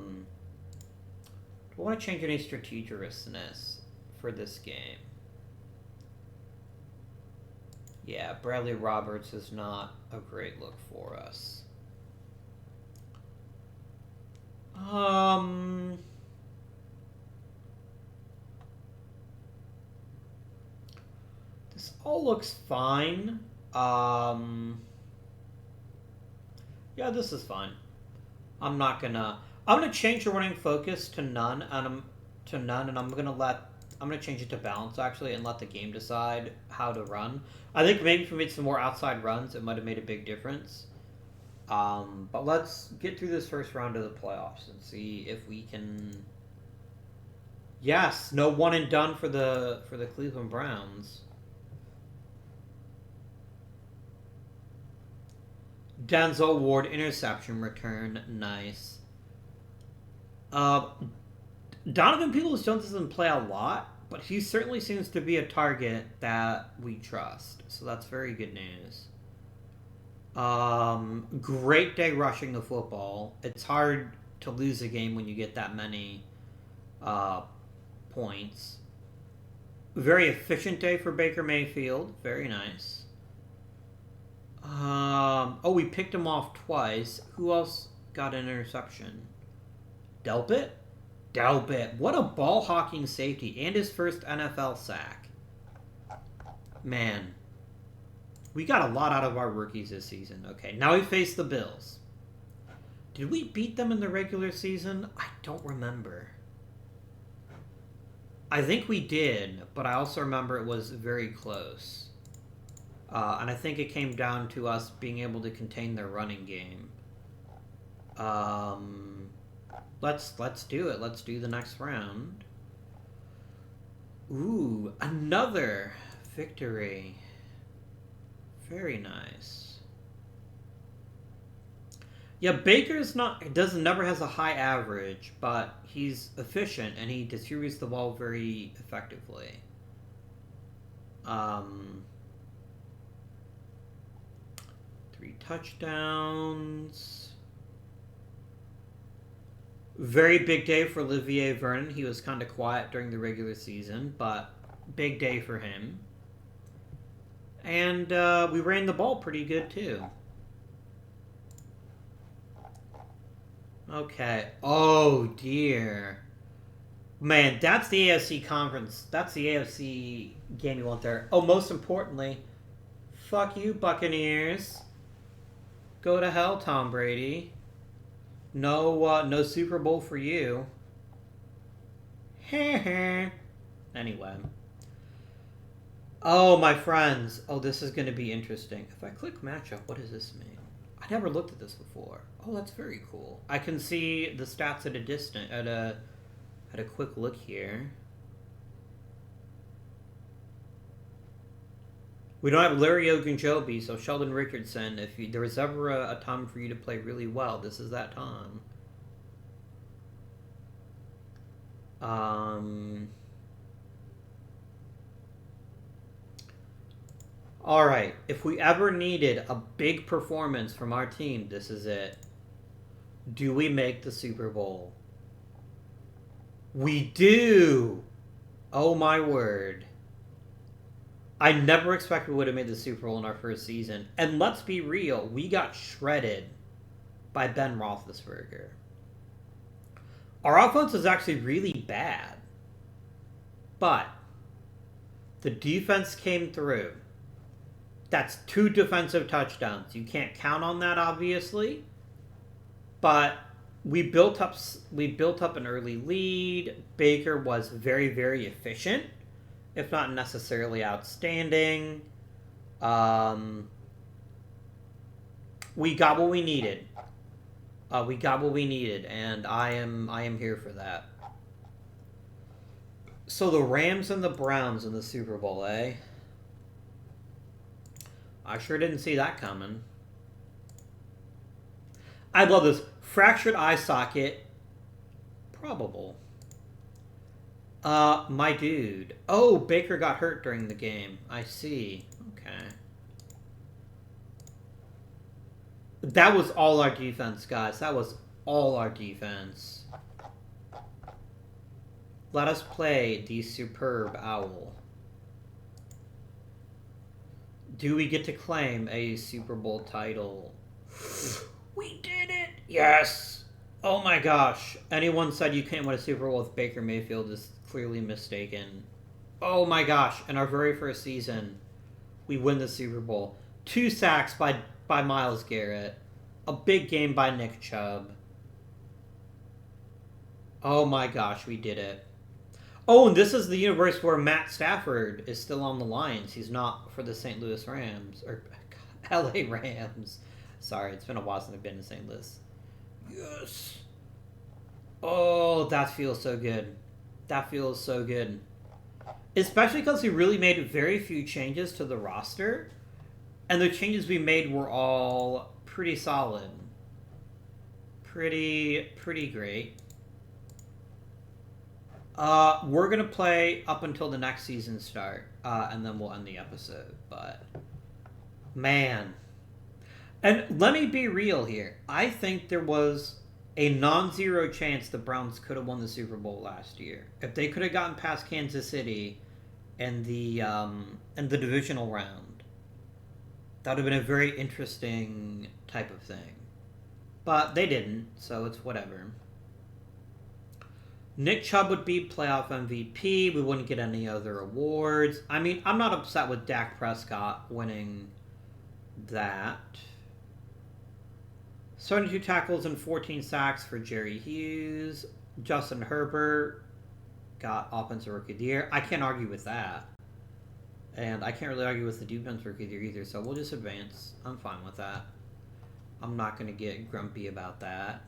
want to change any strategicness for this game? Yeah, Bradley Roberts is not a great look for us. This all looks fine. Yeah, this is fine. I'm gonna change the running focus to none, and I'm gonna change it to balance actually, and let the game decide how to run. I think maybe if we made some more outside runs, it might have made a big difference. But let's get through this first round of the playoffs and see if we can. Yes, no one and done for the Cleveland Browns. Denzel Ward interception return, nice. Donovan Peoples-Jones doesn't play a lot, but he certainly seems to be a target that we trust. So that's very good news. Great day rushing the football. It's hard to lose a game when you get that many points. Very efficient day for Baker Mayfield. Very nice. We picked him off twice. Who else got an interception? Delpit? What a ball hawking safety, and his first NFL sack. Man, we got a lot out of our rookies this season. Okay, now we face the Bills. Did we beat them in the regular season? I don't remember. I think we did, but I also remember it was very close. And I think it came down to us being able to contain their running game. Let's do it. Let's do the next round. Ooh, another victory. Very nice. Yeah, Baker's never has a high average, but he's efficient and he distributes the ball very effectively. 3 touchdowns. Very big day for Olivier Vernon. He was kind of quiet during the regular season, but big day for him. And we ran the ball pretty good, too. Okay. Oh, dear. Man, that's the AFC conference. That's the AFC game you want there. Oh, most importantly, fuck you, Buccaneers. Go to hell, Tom Brady. No Super Bowl for you. Anyway. Oh, my friends. Oh, this is going to be interesting. If I click matchup, what does this mean? I never looked at this before. Oh, that's very cool. I can see the stats at a quick look here. We don't have Larry Ogunjobi, so Sheldon Richardson, if there was ever a time for you to play really well, this is that time. Alright, if we ever needed a big performance from our team, this is it. Do we make the Super Bowl? We do! Oh my word. I never expected we would have made the Super Bowl in our first season. And let's be real, we got shredded by Ben Roethlisberger. Our offense is actually really bad. But the defense came through. That's 2 defensive touchdowns. You can't count on that, obviously. But we built up an early lead. Baker was very, very efficient, if not necessarily outstanding. We got what we needed. And I am here for that. So the Rams and the Browns in the Super Bowl, eh? I sure didn't see that coming. I love this. Fractured eye socket. Probable. My dude. Oh, Baker got hurt during the game. I see. Okay. That was all our defense, guys. That was all our defense. Let us play the superb owl. Do we get to claim a Super Bowl title? We did it! Yes! Oh my gosh. Anyone said you can't win a Super Bowl with Baker Mayfield is clearly mistaken. Oh my gosh. In our very first season, we win the Super Bowl. 2 sacks by Myles Garrett. A big game by Nick Chubb. Oh my gosh, we did it. Oh, and this is the universe where Matt Stafford is still on the Lions. He's not for the St. Louis Rams. Or LA Rams. Sorry, it's been a while since I've been to St. Louis. Yes! Oh, that feels so good. That feels so good. Especially because we really made very few changes to the roster. And the changes we made were all pretty solid. Pretty great. We're going to play up until the next season start. And then we'll end the episode. But, man. And let me be real here. I think there was a non-zero chance the Browns could have won the Super Bowl last year. If they could have gotten past Kansas City in the divisional round, that would have been a very interesting type of thing. But they didn't, so it's whatever. Nick Chubb would be playoff MVP. We wouldn't get any other awards. I mean, I'm not upset with Dak Prescott winning that. 72 tackles and 14 sacks for Jerry Hughes. Justin Herbert got Offensive Rookie of the Year. I can't argue with that. And I can't really argue with the defense rookie either, so we'll just advance. I'm fine with that. I'm not going to get grumpy about that.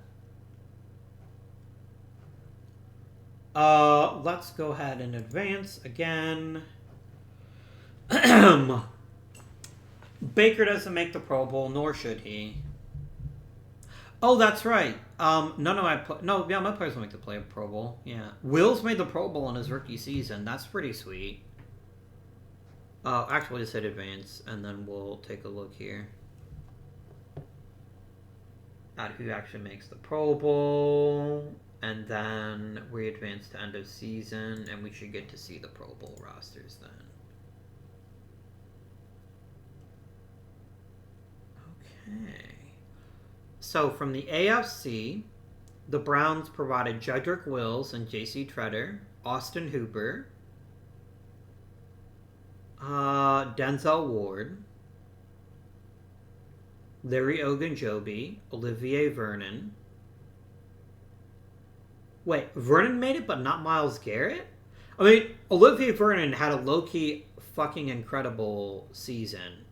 Let's go ahead and advance again. Baker doesn't make the Pro Bowl, nor should he. Oh, that's right. None of my my players will make the Pro Bowl. Yeah, Wills made the Pro Bowl in his rookie season. That's pretty sweet. Actually, just hit advance, and then we'll take a look here at who actually makes the Pro Bowl, and then we advance to end of season, and we should get to see the Pro Bowl rosters then. Okay. So from the AFC, the Browns provided Jedrick Wills and J.C. Treader, Austin Hooper, Denzel Ward, Larry Ogunjobi, Olivier Vernon. Wait, Vernon made it, but not Myles Garrett? I mean, Olivier Vernon had a low-key fucking incredible season.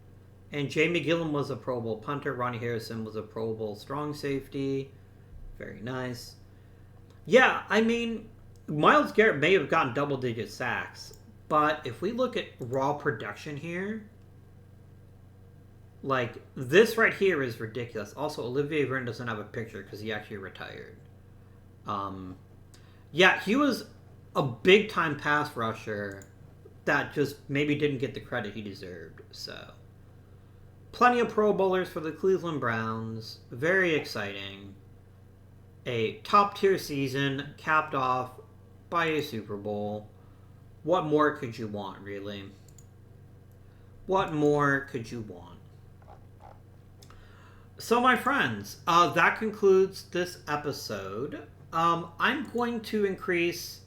And Jamie Gillan was a Pro Bowl punter. Ronnie Harrison was a Pro Bowl strong safety. Very nice. Yeah, I mean, Myles Garrett may have gotten double-digit sacks. But if we look at raw production here, like, this right here is ridiculous. Also, Olivier Vernon doesn't have a picture because he actually retired. Yeah, he was a big-time pass rusher that just maybe didn't get the credit he deserved. So, plenty of Pro Bowlers for the Cleveland Browns. Very exciting. A top-tier season capped off by a Super Bowl. What more could you want, really? What more could you want? So, my friends, that concludes this episode. I'm going to increase...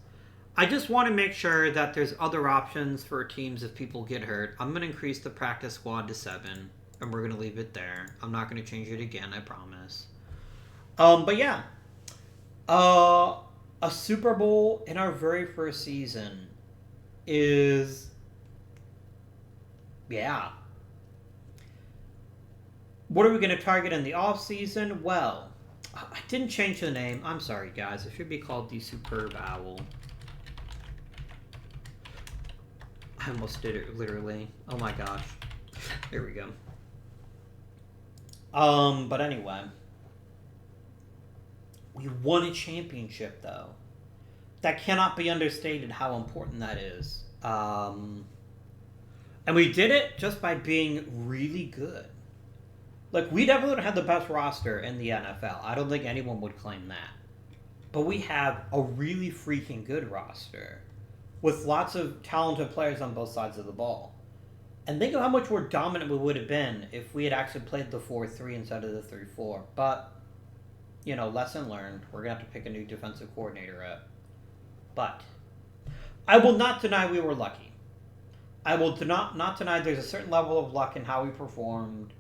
I just want to make sure that there's other options for teams if people get hurt. I'm going to increase the practice squad to 7, and we're going to leave it there. I'm not going to change it again, I promise. But yeah. A Super Bowl in our very first season is... yeah. What are we going to target in the off-season? Well, I didn't change the name. I'm sorry, guys. It should be called the Superb Owl. I almost did it, literally. Oh my gosh. There we go. But anyway. We won a championship, though. That cannot be understated how important that is. And we did it just by being really good. Like, we definitely had the best roster in the NFL. I don't think anyone would claim that. But we have a really freaking good roster with lots of talented players on both sides of the ball. And think of how much more dominant we would have been if we had actually played the 4-3 instead of the 3-4. But, you know, lesson learned. We're going to have to pick a new defensive coordinator up. But I will not deny we were lucky. I will not deny there's a certain level of luck in how we performed.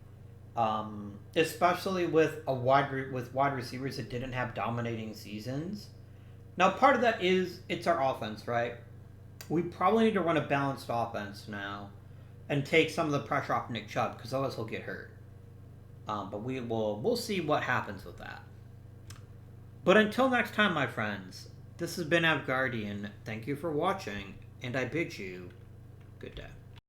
Especially with wide receivers that didn't have dominating seasons. Now, part of that is it's our offense, right? We probably need to run a balanced offense now and take some of the pressure off Nick Chubb because otherwise he'll get hurt. But we'll see what happens with that. But until next time, my friends, this has been Avguardian. Thank you for watching, and I bid you good day.